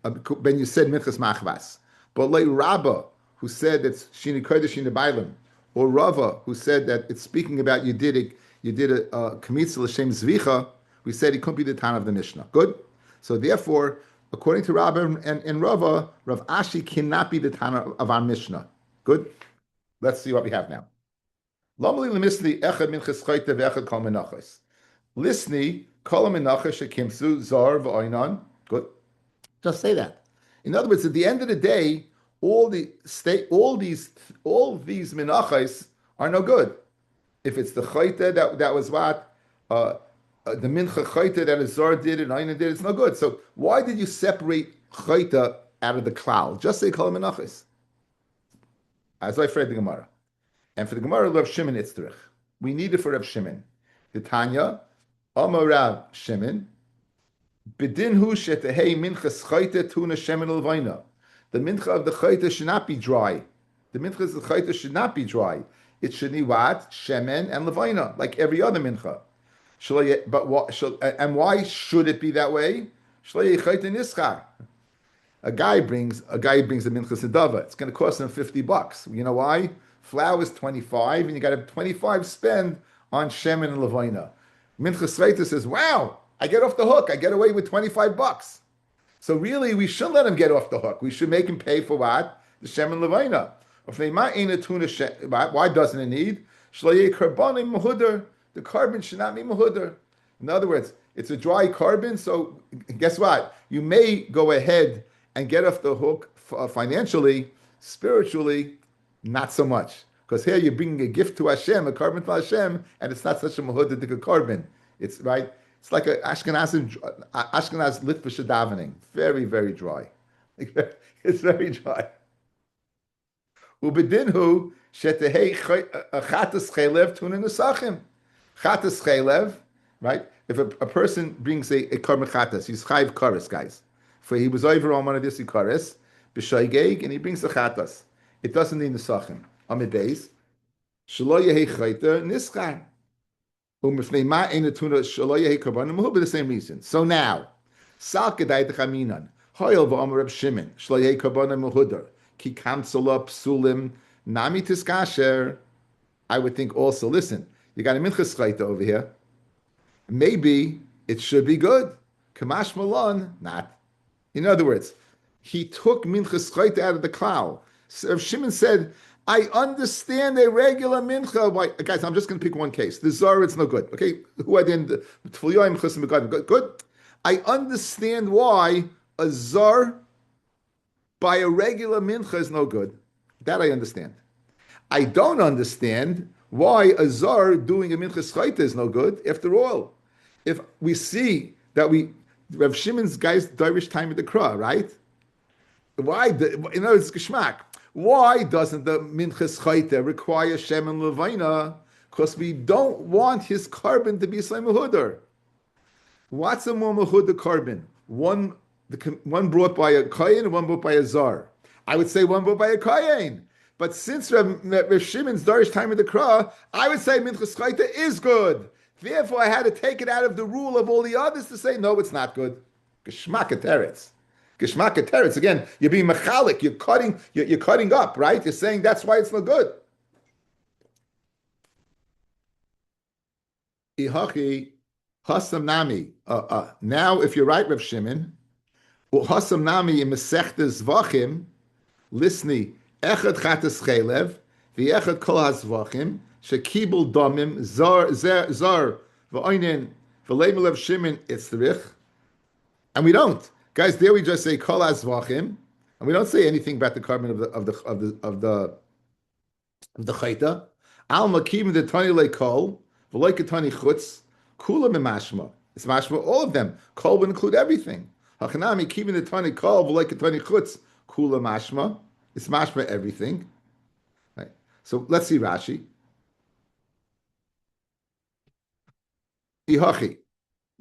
S1: when you said minchas machvas. But like Rabbi, who said it's shini kodesh in the bailim, or Rava, who said that it's speaking about you did a kamitza l'shem zvicha, we said it couldn't be the Tana of the Mishnah. Good? So therefore, according to Rabbi and Rava, Rav Ashi cannot be the Tana of our Mishnah. Good? Let's see what we have now. Lisni, kol menachos shekimsu zar v'oinan. Good. Just say that. In other words, at the end of the day, all these menachos are no good. If it's the chayta that was what the mincha chayta that a zar did and oinan did, it's no good. So why did you separate chayta out of the klal? Just say kol menachos. As I read the Gemara. And for the Gemara, Rav Shimon Itzrich. We need it for Rav Shimon. The Tanya, Amar Rav Shimon, Bidinhu shetehei minchas chayte tuna shemen levayna. The mincha of the chayte should not be dry. The mincha of the chayte should not be dry. It should be what? Shemen and levayna, like every other mincha. But what? And why should it be that way? Shalei chayte nischar. A guy brings a minchas sedava. It's going to cost him $50. You know why? Flour is 25, and you got to 25 spend on shemen and levayna. Minchas Reita says, "Wow, I get off the hook. I get away with $25." So really, we shouldn't let him get off the hook. We should make him pay for what? The shemen levayna. Why doesn't it need? The carbon should not be mahudar. In other words, it's a dry carbon, so guess what? You may go ahead and get off the hook financially, spiritually, not so much. Because here you're bringing a gift to Hashem, a carbon to Hashem, and it's not such a mahudar carbon. It's right. It's like a Ashkenaz litvish davening. Very, very dry. It's very dry. Ubedinhu shetehei chatas chelev tuna nesachim. Chatas chelev, right? If a person brings a carbon chatas, he's chayv kares, guys. For he was over on one of this kares, b'shaygeg, and he brings the chatas. It doesn't need nesachim. Amid days, shelo yehi chayter nischar. Umifnei ma ein tuna shelo yehi karbanim. Will be the same reason. So now, sal kedai techaminan hoyel v'amar Reb Shimon shelo yehi karbanim mahudar ki kamtzala psulim nami tiskasher. I would think also. Listen, you got a minchas chayta over here. Maybe it should be good. Kamash malon, not. In other words, he took minchas chayta out of the klal. So Shimon said, I understand a regular mincha. Why, guys, I'm just going to pick one case. The zar, it's no good. Okay, who I didn't. Good. I understand why a zar by a regular mincha is no good. That I understand. I don't understand why a zar doing a mincha schayta is no good. After all, if we see that Rav Shimon's guys Dirish time at the Kra, right? Why? In other words, geschmack. Why doesn't the minchas chayte require shem and levayna? Because we don't want his carbon to be same mahudar. What's a more mahudar carbon? One brought by a kohen and one brought by a zar. I would say one brought by a kohen. But since Rav Shimon's Darish time of the Kra, I would say minchas chayte is good. Therefore, I had to take it out of the rule of all the others to say no, it's not good. Geschmack teretz. Geschmack teretz. Again, you're being mechalik. You're cutting up, right? You're saying that's why it's no good. Ihachi hasam nami. Now, if you're right, Rav Shimon, hasam nami in Masechtes Zvachim, listni echad chatas chelev, v'echad kol hazvachim, shekibul domim zar v'oinen v'leim Rav Shimon itzrich, and we don't. Guys, there we just say kol hazvachim, and we don't say anything about the carbon of the chayta. Al makim the tani lekol v'loy ketani chutz kula mimashma. It's mashma all of them. Kol will include everything. Hachanami kivin the tani kol v'loy ketani chutz kula mashma. It's mashma everything. Right. So let's see Rashi. Ihachi.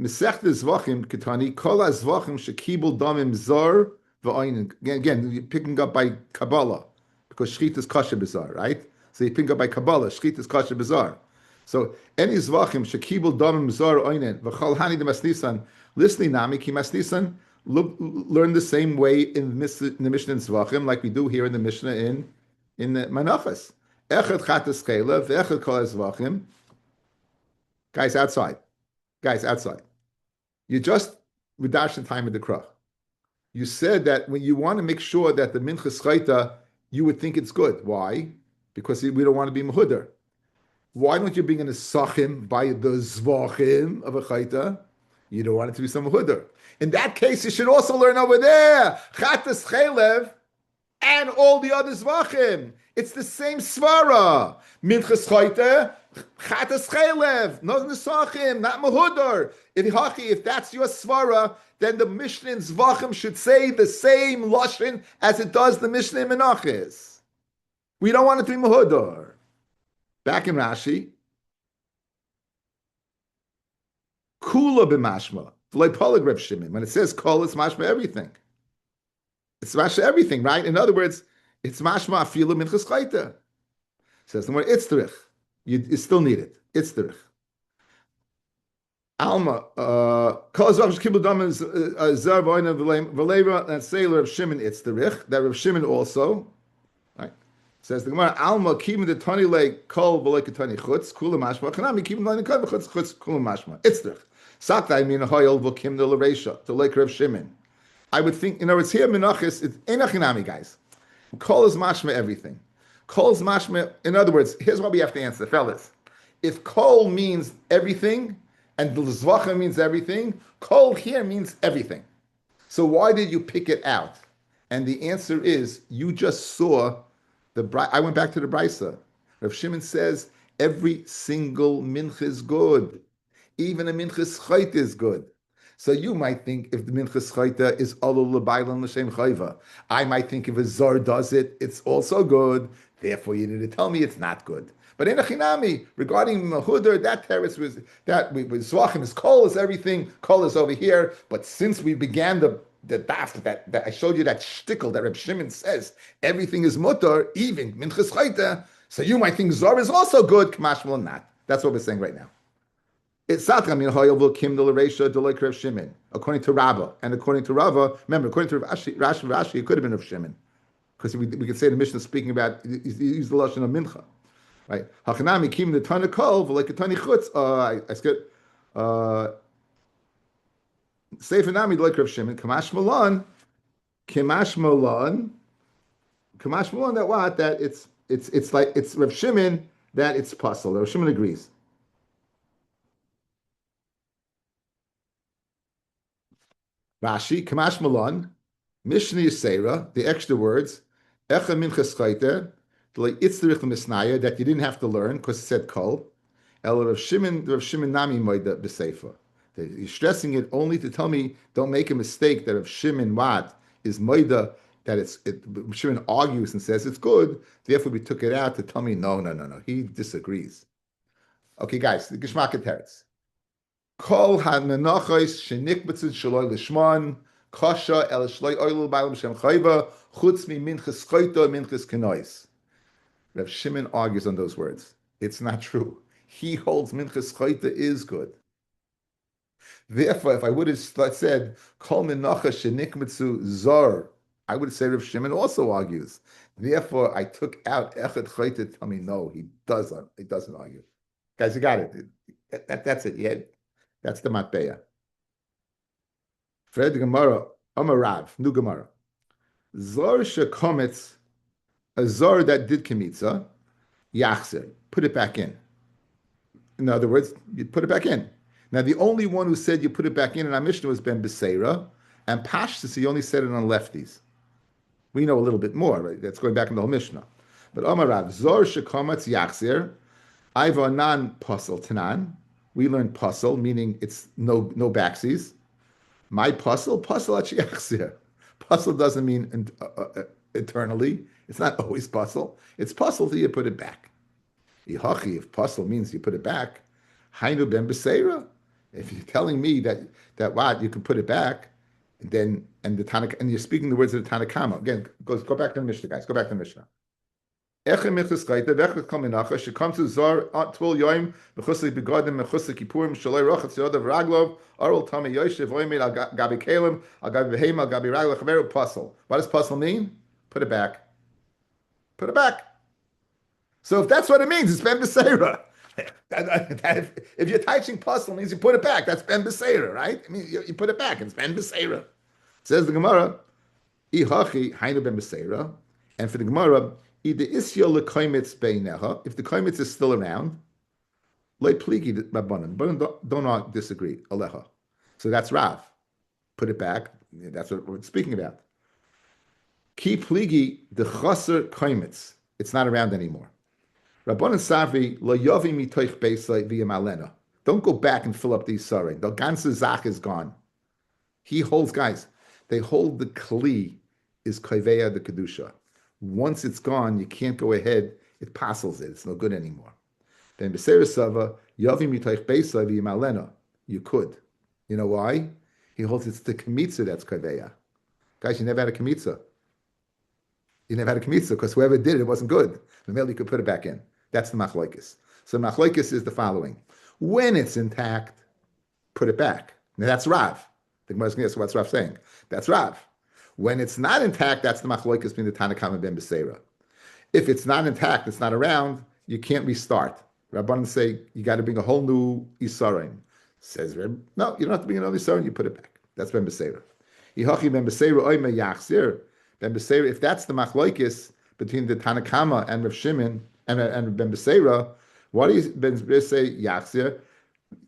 S1: Mesech Zvachim Ketani Kol Zvachim Shekibul Damim Zar V'Oinen. Again, you're picking up by Kabbalah because Shchit is Kasher Bizar, right? So you pick up by Kabbalah. Shchit is Kasher Bizar. So any Zvachim Shekibul Damim Zar Oinen V'Chol Hani de Masnisan listening Nami Ki Masnisan learn the same way in the Mishnah in Zvachim like we do here in the Mishnah in the Menachos. Echad Chatas Chela V'Echad Kol Zvachim. Guys outside. You just redash the time of the krach. You said that when you want to make sure that the minchas chayta, you would think it's good. Why? Because we don't want to be mahudar. Why don't you bring in a sachim by the zvachim of a chayta? You don't want it to be some mahudar. In that case, you should also learn over there chatas chelev and all the other zvachim. It's the same svara. Minchas chayta. Chatas chelev, not nesachim, not mahudar. If that's your svara, then the Mishnah in Zvachim should say the same lashon as it does the Mishnah in Menachos. We don't want it to be mahudar. Back in Rashi, Kula b'mashma. Like Polig Reb Shimon. When it says kol, it's mashma everything. It's mashma everything, right? In other words, it's mashma afilu minchas chayta. Says the word itzterich. You still need it. Itzterich. Alma. Kol zvav shkibul dam zar v'oina v'leva and sailor of Shimon itzterich. That Reb Shimon also. Right. Says the Gemara, Alma kivim the tani like kol v'loy ketani chutz kula mashma. Chanami kivim the kol v'chutz chutz kula mashma. Itzterich. Satai min hoyel v'kim the l'reisha to like Reb Shimon. I would think, in other words, here Menachos, it's enachinami, guys. Kol is mashma everything. Kol is mashma, in other words, here's what we have to answer, fellas. If kol means everything, and the zvacha means everything, kol here means everything. So why did you pick it out? And the answer is, you just saw I went back to the Brisa. Rav Shimon says, every single mincha is good. Even a minchas chayt is good. So you might think if the minchas chayta is alul l'baylan l'shem chayva, I might think if a zar does it, it's also good. Therefore, you need to tell me it's not good. But in a chinami, regarding mahudar, that terrace was that with zwachim is kol is everything. Kol is over here. But since we began the daf that I showed you that shtickle that Reb Shimon says everything is mutar, even minchas chayta. So you might think zar is also good. Kamash will not. That's what we're saying right now. It's Satra min hoyel kim the Reisha deloy Rav Shimon, according to Rabbi, and according to Rava. Remember, according to Rashi, it could have been Rav Shimon, because we could say the Mishnah speaking about he used the lashon of mincha, right? Hachanami kim the tana kol v'lek a tani chutz. I skipped. Sefer nami deloy Rav Shimon. Kamash Malon. That what? That it's like it's Rav Shimon that it's puzzle. Rav Shimon agrees. Rashi, Kamash Malon, Mishnah Yisera, the extra words, Echa Minchas Chayte, Itzderich Misnaya, that you didn't have to learn because it said Kol, El Rav Shimon Nami Moida B'Seifa. He's stressing it only to tell me, don't make a mistake that Rav Shimon what is Moida, that Rav Shimon argues and says it's good, therefore we took it out to tell me, no, he disagrees. Okay, guys, the Geshmak Teretz. Kol ha-menachos shenikbetzit shaloi lishman kasha el shloi oilu b'alam shem chayva chutz mi minchas chayta minchas kenois. Rav Shimon argues on those words. It's not true. He holds minchas chayta is good. Therefore, if I would have said kol menachos shenikbetzu zar, I would say Rav Shimon also argues. Therefore, I took out echad chayta to tell me no, he doesn't. He doesn't argue. Guys, you got it. That's it. Yeah. That's the matbeya. Fred Gemara, Amarav, new Gemara. Zor shekometz, a zor that did kemitza, yachzer, put it back in. In other words, you put it back in. Now, the only one who said you put it back in our Mishnah was Ben Beseira, and Pashtus, he only said it on lefties. We know a little bit more, right? That's going back in the whole Mishnah. But Amarav, zor shekometz yachzer, Iva nan pasal tanan. We learned puzzle, meaning it's no backsies. My puzzle at shiachzir. Puzzle doesn't mean eternally. It's not always puzzle. It's puzzle till you put it back. Ihachi, if puzzle means you put it back, hainu ben beseira. If you're telling me that what you can put it back, then and you're speaking the words of the Tanakama. Again, go back to the Mishnah, guys. Go back to the Mishnah. Echem minchas chayta v'echad kol menachos shekom to zar tvul yoyim b'chuslik begadim b'chuslik kippurim shaloi rochatz yodav raglov arol tami yoshev oimed al gabi kalim al gabi behem al gabi raglov chaveru puzzle. What does puzzle mean? Put it back. Put it back. So if that's what it means, it's ben b'seira. If you're teaching puzzle, it means you put it back. That's ben b'seira, right? I mean, you put it back. It's ben b'seira. Says the Gemara, ihachi hainu ben b'seira, and for the Gemara. If the kaimitz is still around, don't not disagree. Aleha. So that's Rav. Put it back. That's what we're speaking about. Ki pligi the chaser kaimitz. It's not around anymore. Rabbanan Savi lo yovi mitoich beisai via malena. Don't go back and fill up these sarin. The ganze zach is gone. He holds, guys. They hold the kli is kaiveya the kedusha. Once it's gone, you can't go ahead. It passels it. It's no good anymore. Then b'seir sava yavi mitoich beisai v'yimalena. You could. You know why? He holds it's the Kmitza that's Kaveya. Guys, you never had a Kmitza. You never had a Kmitza because whoever did it wasn't good. The male you could put it back in. That's the Machlokes. So Machlokes is the following. When it's intact, put it back. Now that's Rav. The Gemara is going to guess what's Rav saying. That's Rav. When it's not intact, that's the Machlokes between the Tanakama and Ben Beseira. If it's not intact, it's not around, you can't restart. Rabbanan say you got to bring a whole new Isarim. Says Reb, no, you don't have to bring another Isarim, you put it back. That's Ben Beseira. Yihachi Ben Beseira oime yachzir. Ben Beseira, if that's the Machlokes between the Tanakama and Rav Shimon and Ben Beseira, what do you Ben Beseira say yachzir?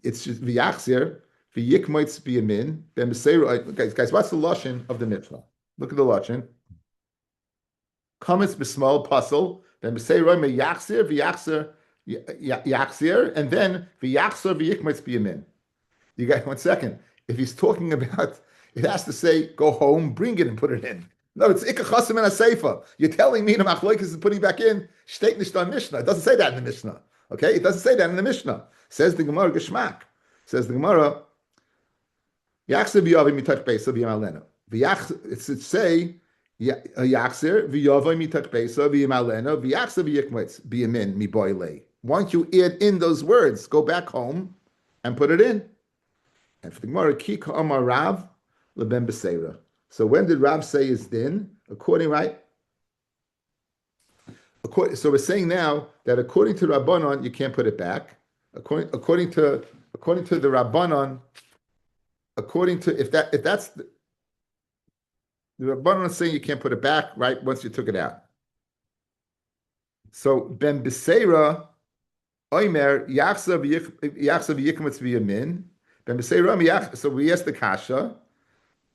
S1: It's just v'yachzir, v'yikmoitz b'yamin, Ben Beseira. Guys, what's the lashon of the Mishnah? Look at the lashon. Comments b'small puzzle, then Beseira me yachzir v'yachzir yachzir, and then v'yachzir v'yikmoitz b'yamin. You guys, 1 second. If he's talking about, it has to say, go home, bring it and put it in. No, it's ikachasim and a seifa. You're telling me the machlokes is putting back in shteit nishtan Mishnah. It doesn't say that in the Mishnah. Okay, it doesn't say that in the Mishnah. Says the Gemara Geshmak. Says the Gemara, yachzir v'yavim mitach beisa v'yamalena. It should say yachzir v'yavim mitach beisa v'yamalena v'yachzir v'yikmoitz b'yamin mi boile. Once you add in those words, go back home and put it in. And for the Gemara, ki ka'amar Rav leben Beseira. So when did Rav say his din? According, right? So we're saying now that according to Rabbanon, you can't put it back. According to the Rabbanon, if that's the Rabbanon is saying you can't put it back, right? Once you took it out. So Ben Beseira, Oimer Yachsav Yikmitz V'Yamin. Ben Beseira, so we asked the Kasha.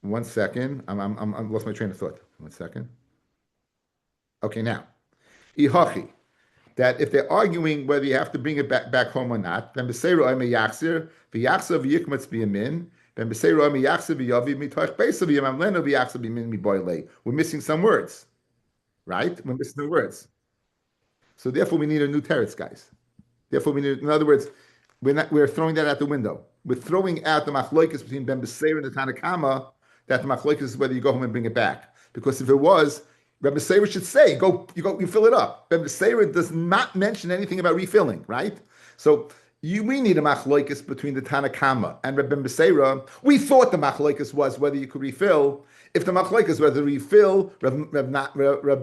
S1: 1 second. I'm lost my train of thought. 1 second. Okay, now. Ihachi. That if they're arguing whether you have to bring it back home or not, Ben Beseira Oimer Yachsir, V'Yachsav Yikmitz V'Yamin. Ben Beseira Oimer Yachsav V'Yavi Mitoch Beisa V'Yamam Leno V'Yachsav V'Yamin Miboile. We're missing some words. Right? We're missing the words. So therefore we need a new teretz, guys. Therefore we need, in other words, we're throwing that out the window. We're throwing out the machlokes between Ben Beseira and the Tanakama, that the machlokes is whether you go home and bring it back. Because if it was, Ben Beseira should say, you fill it up. Ben Beseira does not mention anything about refilling, right? So we need a machlokes between the Tanakama and Ben Beseira. We thought the machlokes was whether you could refill. If the machlokes whether refill, Reb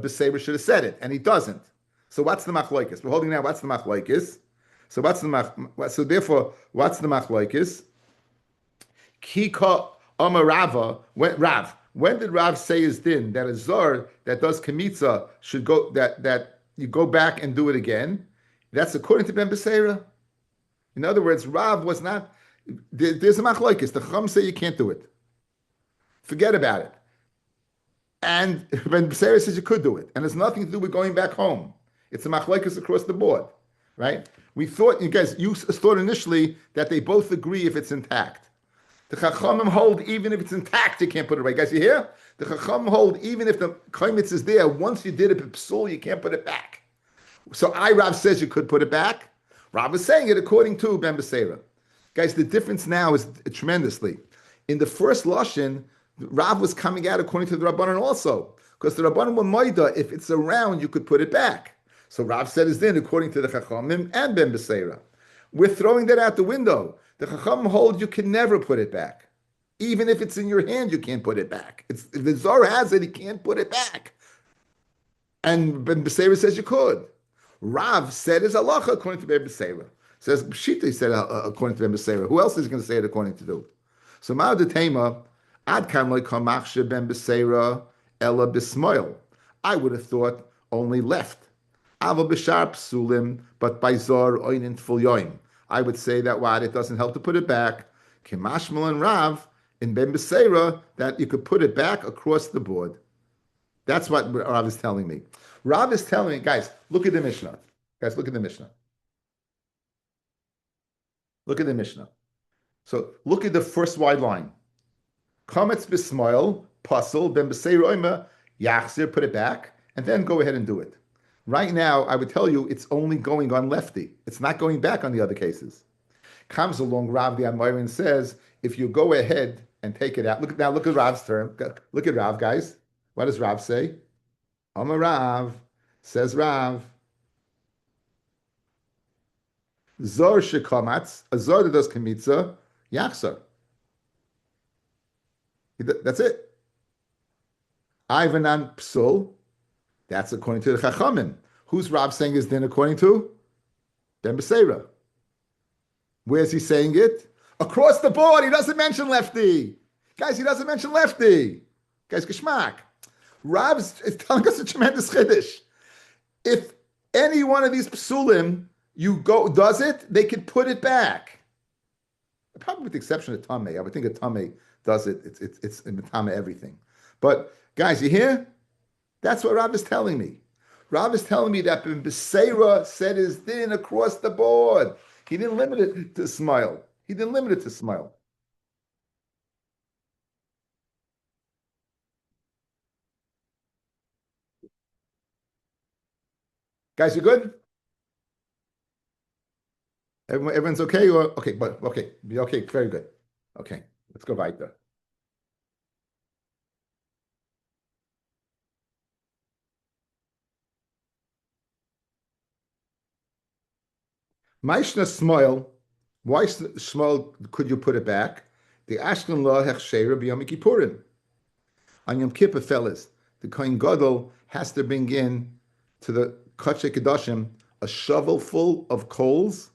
S1: Beseira should have said it, and he doesn't. So what's the machlokes? We're holding now. What's the machlokes? So therefore, what's the machlokes? Kika Amarava went Rav. When did Rav say his din that a zor that does kamitza should go that you go back and do it again? That's according to Ben Beseira. In other words, Rav was not. There's a machlokes. The Chum say you can't do it. Forget about it. And Ben Beseira says you could do it, and there's nothing to do with going back home. It's a machlokes across the board, right? We thought, you guys, you thought initially that they both agree if it's intact. The Chachamim hold even if it's intact, you can't put it away. Guys, you hear? The Chachamim hold even if the Kaimitz is there, once you did it, psul, you can't put it back. So Rav says you could put it back. Rav is saying it according to Ben Beseira. Guys, the difference now is tremendously. In the first Lashon, Rav was coming out according to the Rabbanan also. Because the Rabbanan were Maida, if it's around, you could put it back. So Rav said his din according to the Chachamim and Ben Beseira. We're throwing that out the window. The Chachamim hold you can never put it back. Even if it's in your hand, you can't put it back. If the Zohar has it, he can't put it back. And Ben Beseira says you could. Rav said his halacha according to Ben Beseira. Says Pshita said according to Ben Beseira. Who else is going to say it according to do? So Ma'ad Tema, Ad Kam Lo Kamachshe Ben Beseira Ella Bismoil. I would have thought only left. Ava b'shar psulim, but by zor oinin tful yoim. I would say that what it doesn't help to put it back. Kimashmal and Rav in Ben Beseira that you could put it back across the board. That's what Rav is telling me. Rav is telling me, guys, look at the Mishnah. Guys, look at the Mishnah. Look at the Mishnah. So look at the first wide line. Kametz b'smoil, puzzle, Ben Beseira oima, yachzir, put it back, and then go ahead and do it. Right now, I would tell you it's only going on lefty. It's not going back on the other cases. Comes along Rav the Amori and says, if you go ahead and take it out, look now, look at Rav's term. Look at Rav, guys. What does Rav say? Amar Rav, says Rav, Zor shekamatz, a zor that does kamitza, yachsar. That's it. Ivanan psul, that's according to the Chachamim. Who's Rav saying is then according to? Ben Beseira. Where's he saying it? Across the board, he doesn't mention lefty. Guys, he doesn't mention lefty. Guys, geschmack. Rav's is telling us a tremendous chiddush. If any one of these psulim you go does it, they can put it back. Probably with the exception of Tameh. I would think a Tameh does it. It's in the Tameh everything. But guys, you hear? That's what Rav is telling me. Rav is telling me that Ben Beseira said his din across the board. He didn't limit it to smile. He didn't limit it to smile. Guys, you good? Everyone's okay? Or okay, but okay, okay, very good. Okay, let's go weiter. Maishna smile. Why smile? Could you put it back? The Ashkelon law hechsheira b'Yom Kippurim. On Yom Kippur, fellas, the Kohen Gadol has to bring in to the Kodesh Kedoshim a shovel full of coals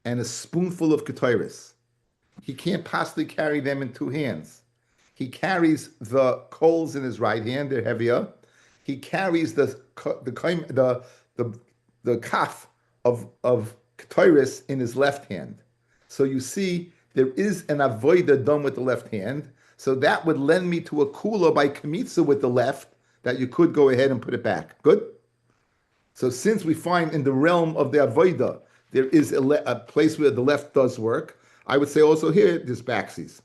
S1: and a spoonful of ketairis. He can't possibly carry them in two hands. He carries the coals in his right hand; they're heavier. He carries the kaf of ketairis in his left hand. So you see, there is an avoida done with the left hand. So that would lend me to a kula by kamitza with the left that you could go ahead and put it back. Good. So since we find in the realm of the avoida there is a place where the left does work, I would say also here there's backsies.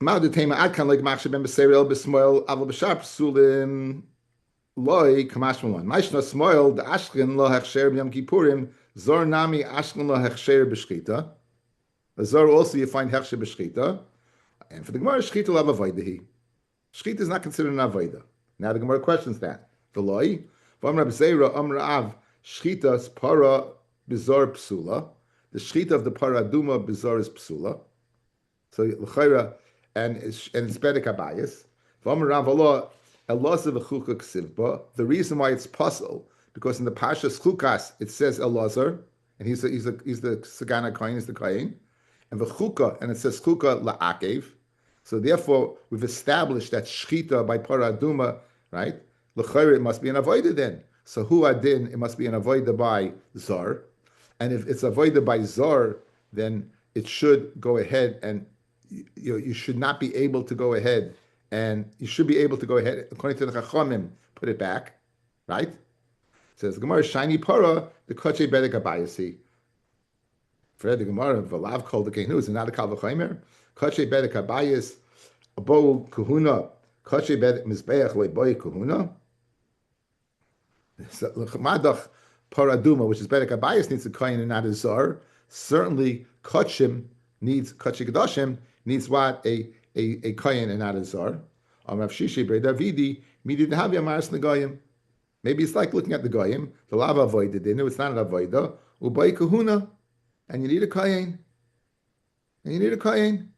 S1: Ma'adetema adkan like machshav ben b'seirel b'smoil aval b'shar psulim loy kamashmalon. Ma'ishna smoil the ashken lo hechsher b'yom kippurim zor nami ashken lo hechsher b'shchita. The zor also you find hechsher b'shchita, and for the Gemara shchita lo avoidahi. Shchita is not considered an avoida. Now the Gemara questions that. The loy v'am Rabbi Zeira Av shchitas para bizar psula. The shchita of the para duma bizar is psula. So l'chayra and it's bedek abayis. V'am Rav Allah elazar v'chuka ksivba. The reason why it's puzzle because in the Pashas Chukas it says Elazar and he's the Sagana Kohen, he's the Kohen, and v'chuka and it says Chuka la'akev. So therefore we've established that shchita by para duma, right? L'chayra it must be an avoida then. So who adin, it must be an avoida by zar. And if it's avoida by zar, then it should go ahead and you should not be able to go ahead and you should be able to go ahead, according to the Chachamim, put it back, right? It says, Gemara, shiny para, the koche bedek abayasi. For the Gemara, Valav called the Kehnus, and not a Kalvachimer. Koche bedek abayas, abo kuhuna, koche bedek mizbeach boy kuhuna. Madach paraduma, which is bedek abayas, needs a kohen and not a zar. Certainly, kochim needs koche kedoshim needs what a kohen and not a zar. Rav Shishi bre Davidi midid havi amaras negoyim. Maybe it's like looking at the goyim. The lava avoided in it's not an avoida. Ubay kahuna, and you need a kohen. And you need a kohen.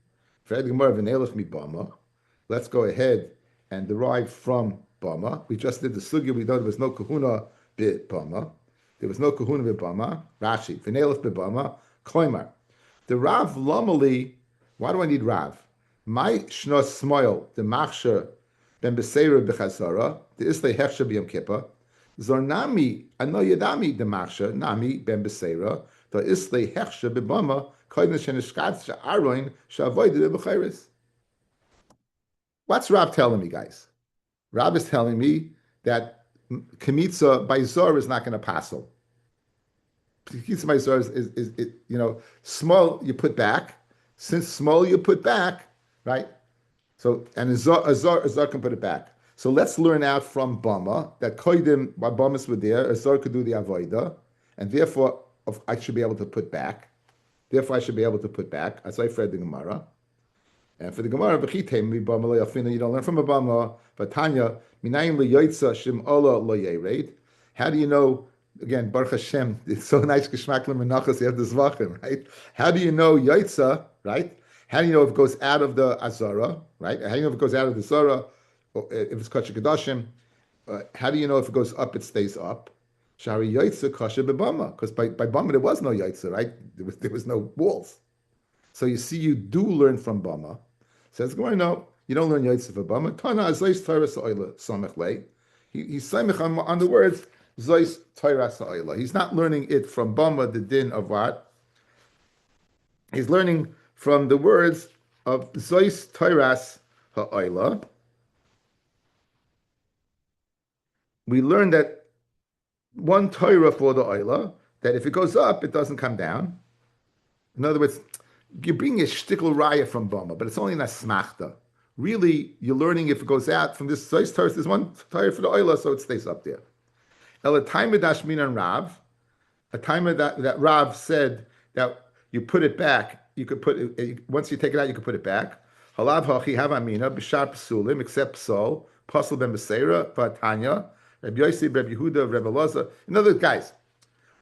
S1: Let's go ahead and derive from Bama. We just did the sugya. We know there was no kahuna bit Bama. There was no kahuna bit Bama. Rashi v'neilef bit Bama. Koimar. The Rav Lomali. Why do I need Rav? My shnos smoil the machsher ben beseira bechazara the islay hefsher b'yom kippur zornami ano yadami the machsher nami ben beseira the islay hefsher b'bama koydin shenishkat she'aroin she'avoided b'chayris. What's Rav telling me, guys? Rav is telling me that Kemitza by Zor is not going to passel. Kemitza by Zor is small you put back. Since small you put back, right? So and a Zor can put it back. So let's learn out from Bama that Koidim while Bamas were there, a Zor could do the Avoida, and therefore I should be able to put back. Therefore, I should be able to put back. As I read the Gemara. And for the Gemara, you don't learn from a Bama, but Tanya, Shim Ola Lo Yered. How do you know? Again, Baruch Hashem, it's so nice, Geschmack Menachos, you have this Zvachim, right? How do you know Yaitza, right? How do you know if it goes out of the Azara, right? How do you know if it goes out of the Zara, or if it's Kachik Kadashim? How do you know if it goes up, it stays up? Shari Yaitza Kasha Bebama, because by Bama there was no Yaitza, right? There was no walls. So you see, you do learn from Bama. Says Gemara, no, you don't learn Yaitza for Bama. Tana Azayis Torah Sa'ila Samech Lei. He's samech on the words Zois Torah Sa'ila. He's not learning it from Bama, the din of what? He's learning from the words of Zois Torah Ha'ila. We learn that one Torah for the Oila, that if it goes up, it doesn't come down. In other words, you're bringing a shtickle raya from Bama, but it's only an asmachta. Really, you're learning if it goes out from this Zois Torah, there's one Torah for the Oila, so it stays up there. El Taimid Ashmin and Rav, a time that Rav said that you put it back, you could put it, once you take it out, you could put it back. Halav hachi havamina b'shar psulim except psol pasal ben beseira v'atanya Rabbi Yossi Rabbi Yehuda Rabbi Loza. In other words, guys,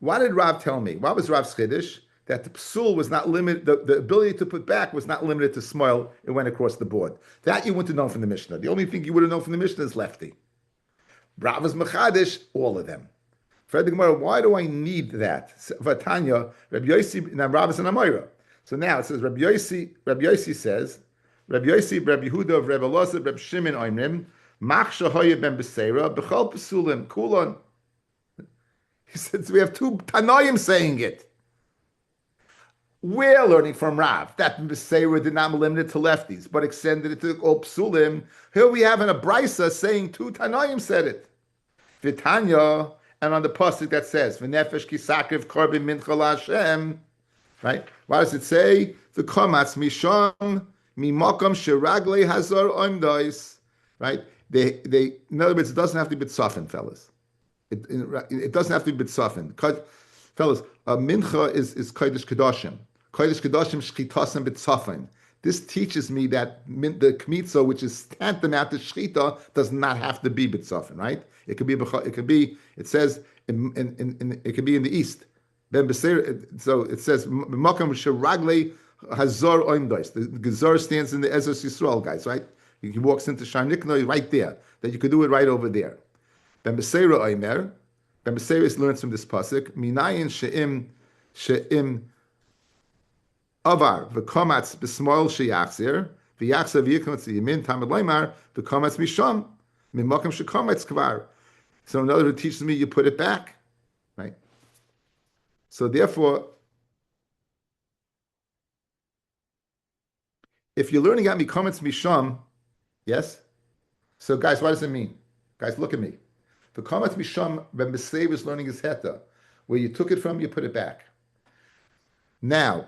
S1: what did Rav tell me? What was Rav's chiddush? That the psul was not limited. The ability to put back was not limited to smoil. It went across the board. That you wouldn't have known from the Mishnah. The only thing you would have known from the Mishnah is lefty. Rav is mechadish, all of them. Fred the Gemara, why do I need that? Vatanya, Rabbi Yossi, now Rav is an Amora. So now it says Rabbi Yossi says, Rabbi Yossi, Rabbi Yehuda of Rabbi Loza, Rabbi Shimon Oimrim, Mach Shahoya ben Beseira, Bechal Pesulim, Kulon. He says we have two Tanoim saying it. We're learning from Rav that Beseira did not limit it to lefties, but extended it to all Psulim. Here we have in a Brisa saying two Tanoim said it. Vitanya, and on the pasuk that says "V'nefesh kisakriv korban mincha Hashem," right? What does it say? The komatz misham mimakom sheraglei hazar oimdais, right? They in other words, it doesn't have to be b'tzafin, fellas. It doesn't have to be b'tzafin. Fellas, mincha is kodesh kedoshim. Kodesh kedoshim shchitasim b'tzafin. This teaches me that the kmitza, which is tantamount to shchita, does not have to be b'tzafin, right? It could be. It says it could be in the east. So it says makam sheraglei hazar oimdais. The gezar stands in the Ezras Yisrael, guys, right? He walks into Sharnikno right there. That you could do it right over there. Ben Beseira Oimer. Ben Beseira learns from this pasuk. Minayin she'im avar v'komatz b'smoil she'yachzir v'yachzir v'yikonatz yimin tamid leimar v'komatz misham mimakam she'komatz kvar. So in other words, it teaches me you put it back, right? So therefore, if you're learning at mikomatz misham, yes. So guys, what does it mean? Guys, look at me. The komatz misham ben Beseir is learning his heta, where you took it from, you put it back. Now,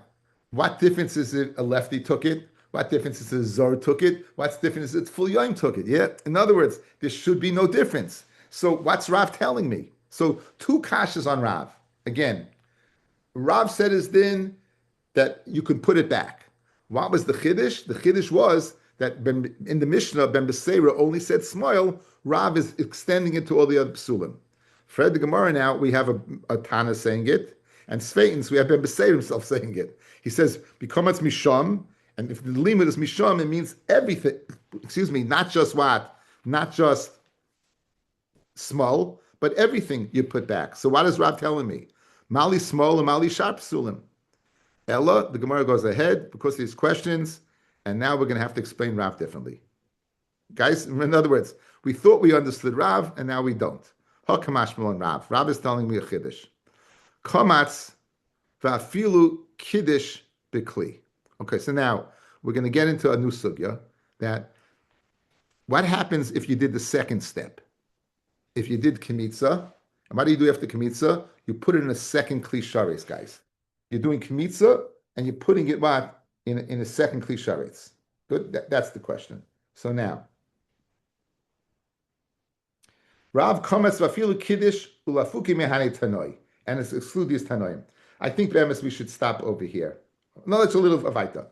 S1: what difference is it a lefty took it? What difference is it a zor took it? What's difference is it full yoim took it? Yeah. In other words, there should be no difference. So what's Rav telling me? So two kashas on Rav. Again, Rav said his din that you could put it back. What was the chiddush? The chiddush was that in the Mishnah, Ben Beseira only said smile. Rav is extending it to all the other psulim. Fred the Gemara now, we have a Tana saying it, and Sveitins, we have Ben Beseira himself saying it. He says, "Bikomatz misham," and if the limit is misham, it means everything. Excuse me, not just what, not just small, but everything you put back. So what is Rav telling me? Mali small and mali sharp psulim. Ella, the Gemara goes ahead because of these questions, and now we're going to have to explain Rav differently. Guys, in other words, we thought we understood Rav, and now we don't. Hakamashmal and Rav. Rav is telling me a chiddush. Komatz va'afilu kiddush b'kli. Okay, so now we're going to get into a new sugya, that what happens if you did the second step? If you did kmitza, and what do you do after kmitza? You put it in a second kli sharetz, guys. You're doing kmitza, and you're putting it what? In a second kli sharetz. Good? That's the question. So now, Rav kometz vafilu kiddush ulafuki mehane tanoi, and it's exclude these tanoim. I think, Bemis, we should stop over here. No, it's a little avaita.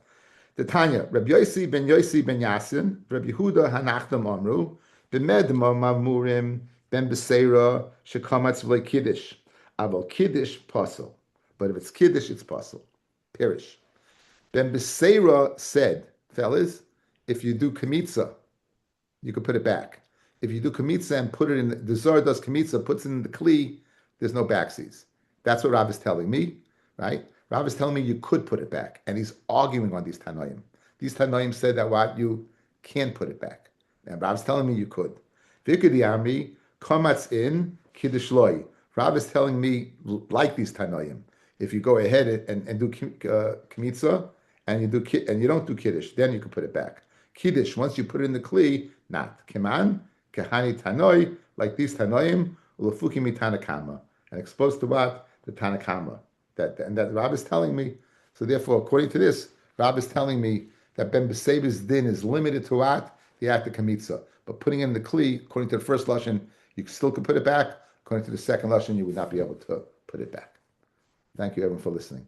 S1: The Tanya, Rabbi Yossi ben Yasin, Rabbi Yehuda Hanachtam Amru, B'medma Mamurim ben Beseira Shekamatz v'le Kiddush. Aval Kiddush Pasel. But if it's Kiddush, it's Pasel. Perish. Ben Beseira said, fellas, if you do Kamitza, you can put it back. If you do Kamitza and put it in, the Zohar does Kamitza, puts it in the Kli, there's no backsies. That's what Rav is telling me, right? Rav is telling me you could put it back, and he's arguing on these Tanoim. These Tanoim said that what you can't put it back, and Rav is telling me you could. Vikudi Kamatz in Kiddush Loi. Rav is telling me like these Tanoim. If you go ahead and do Kamitza and you don't do Kiddush, then you can put it back. Kiddush, once you put it in the Kli, not. Keman, Kahani Tanoi, like these Tanoim, Ulafuki Tanakama. And exposed to what? The Tanakama. And that Rab is telling me. So therefore, according to this, Rab is telling me that Ben Beseba's din is limited to what? The act of Kamitza. But putting in the Kli, according to the first Lashon, you still could put it back. According to the second Lashon, you would not be able to put it back. Thank you, everyone, for listening.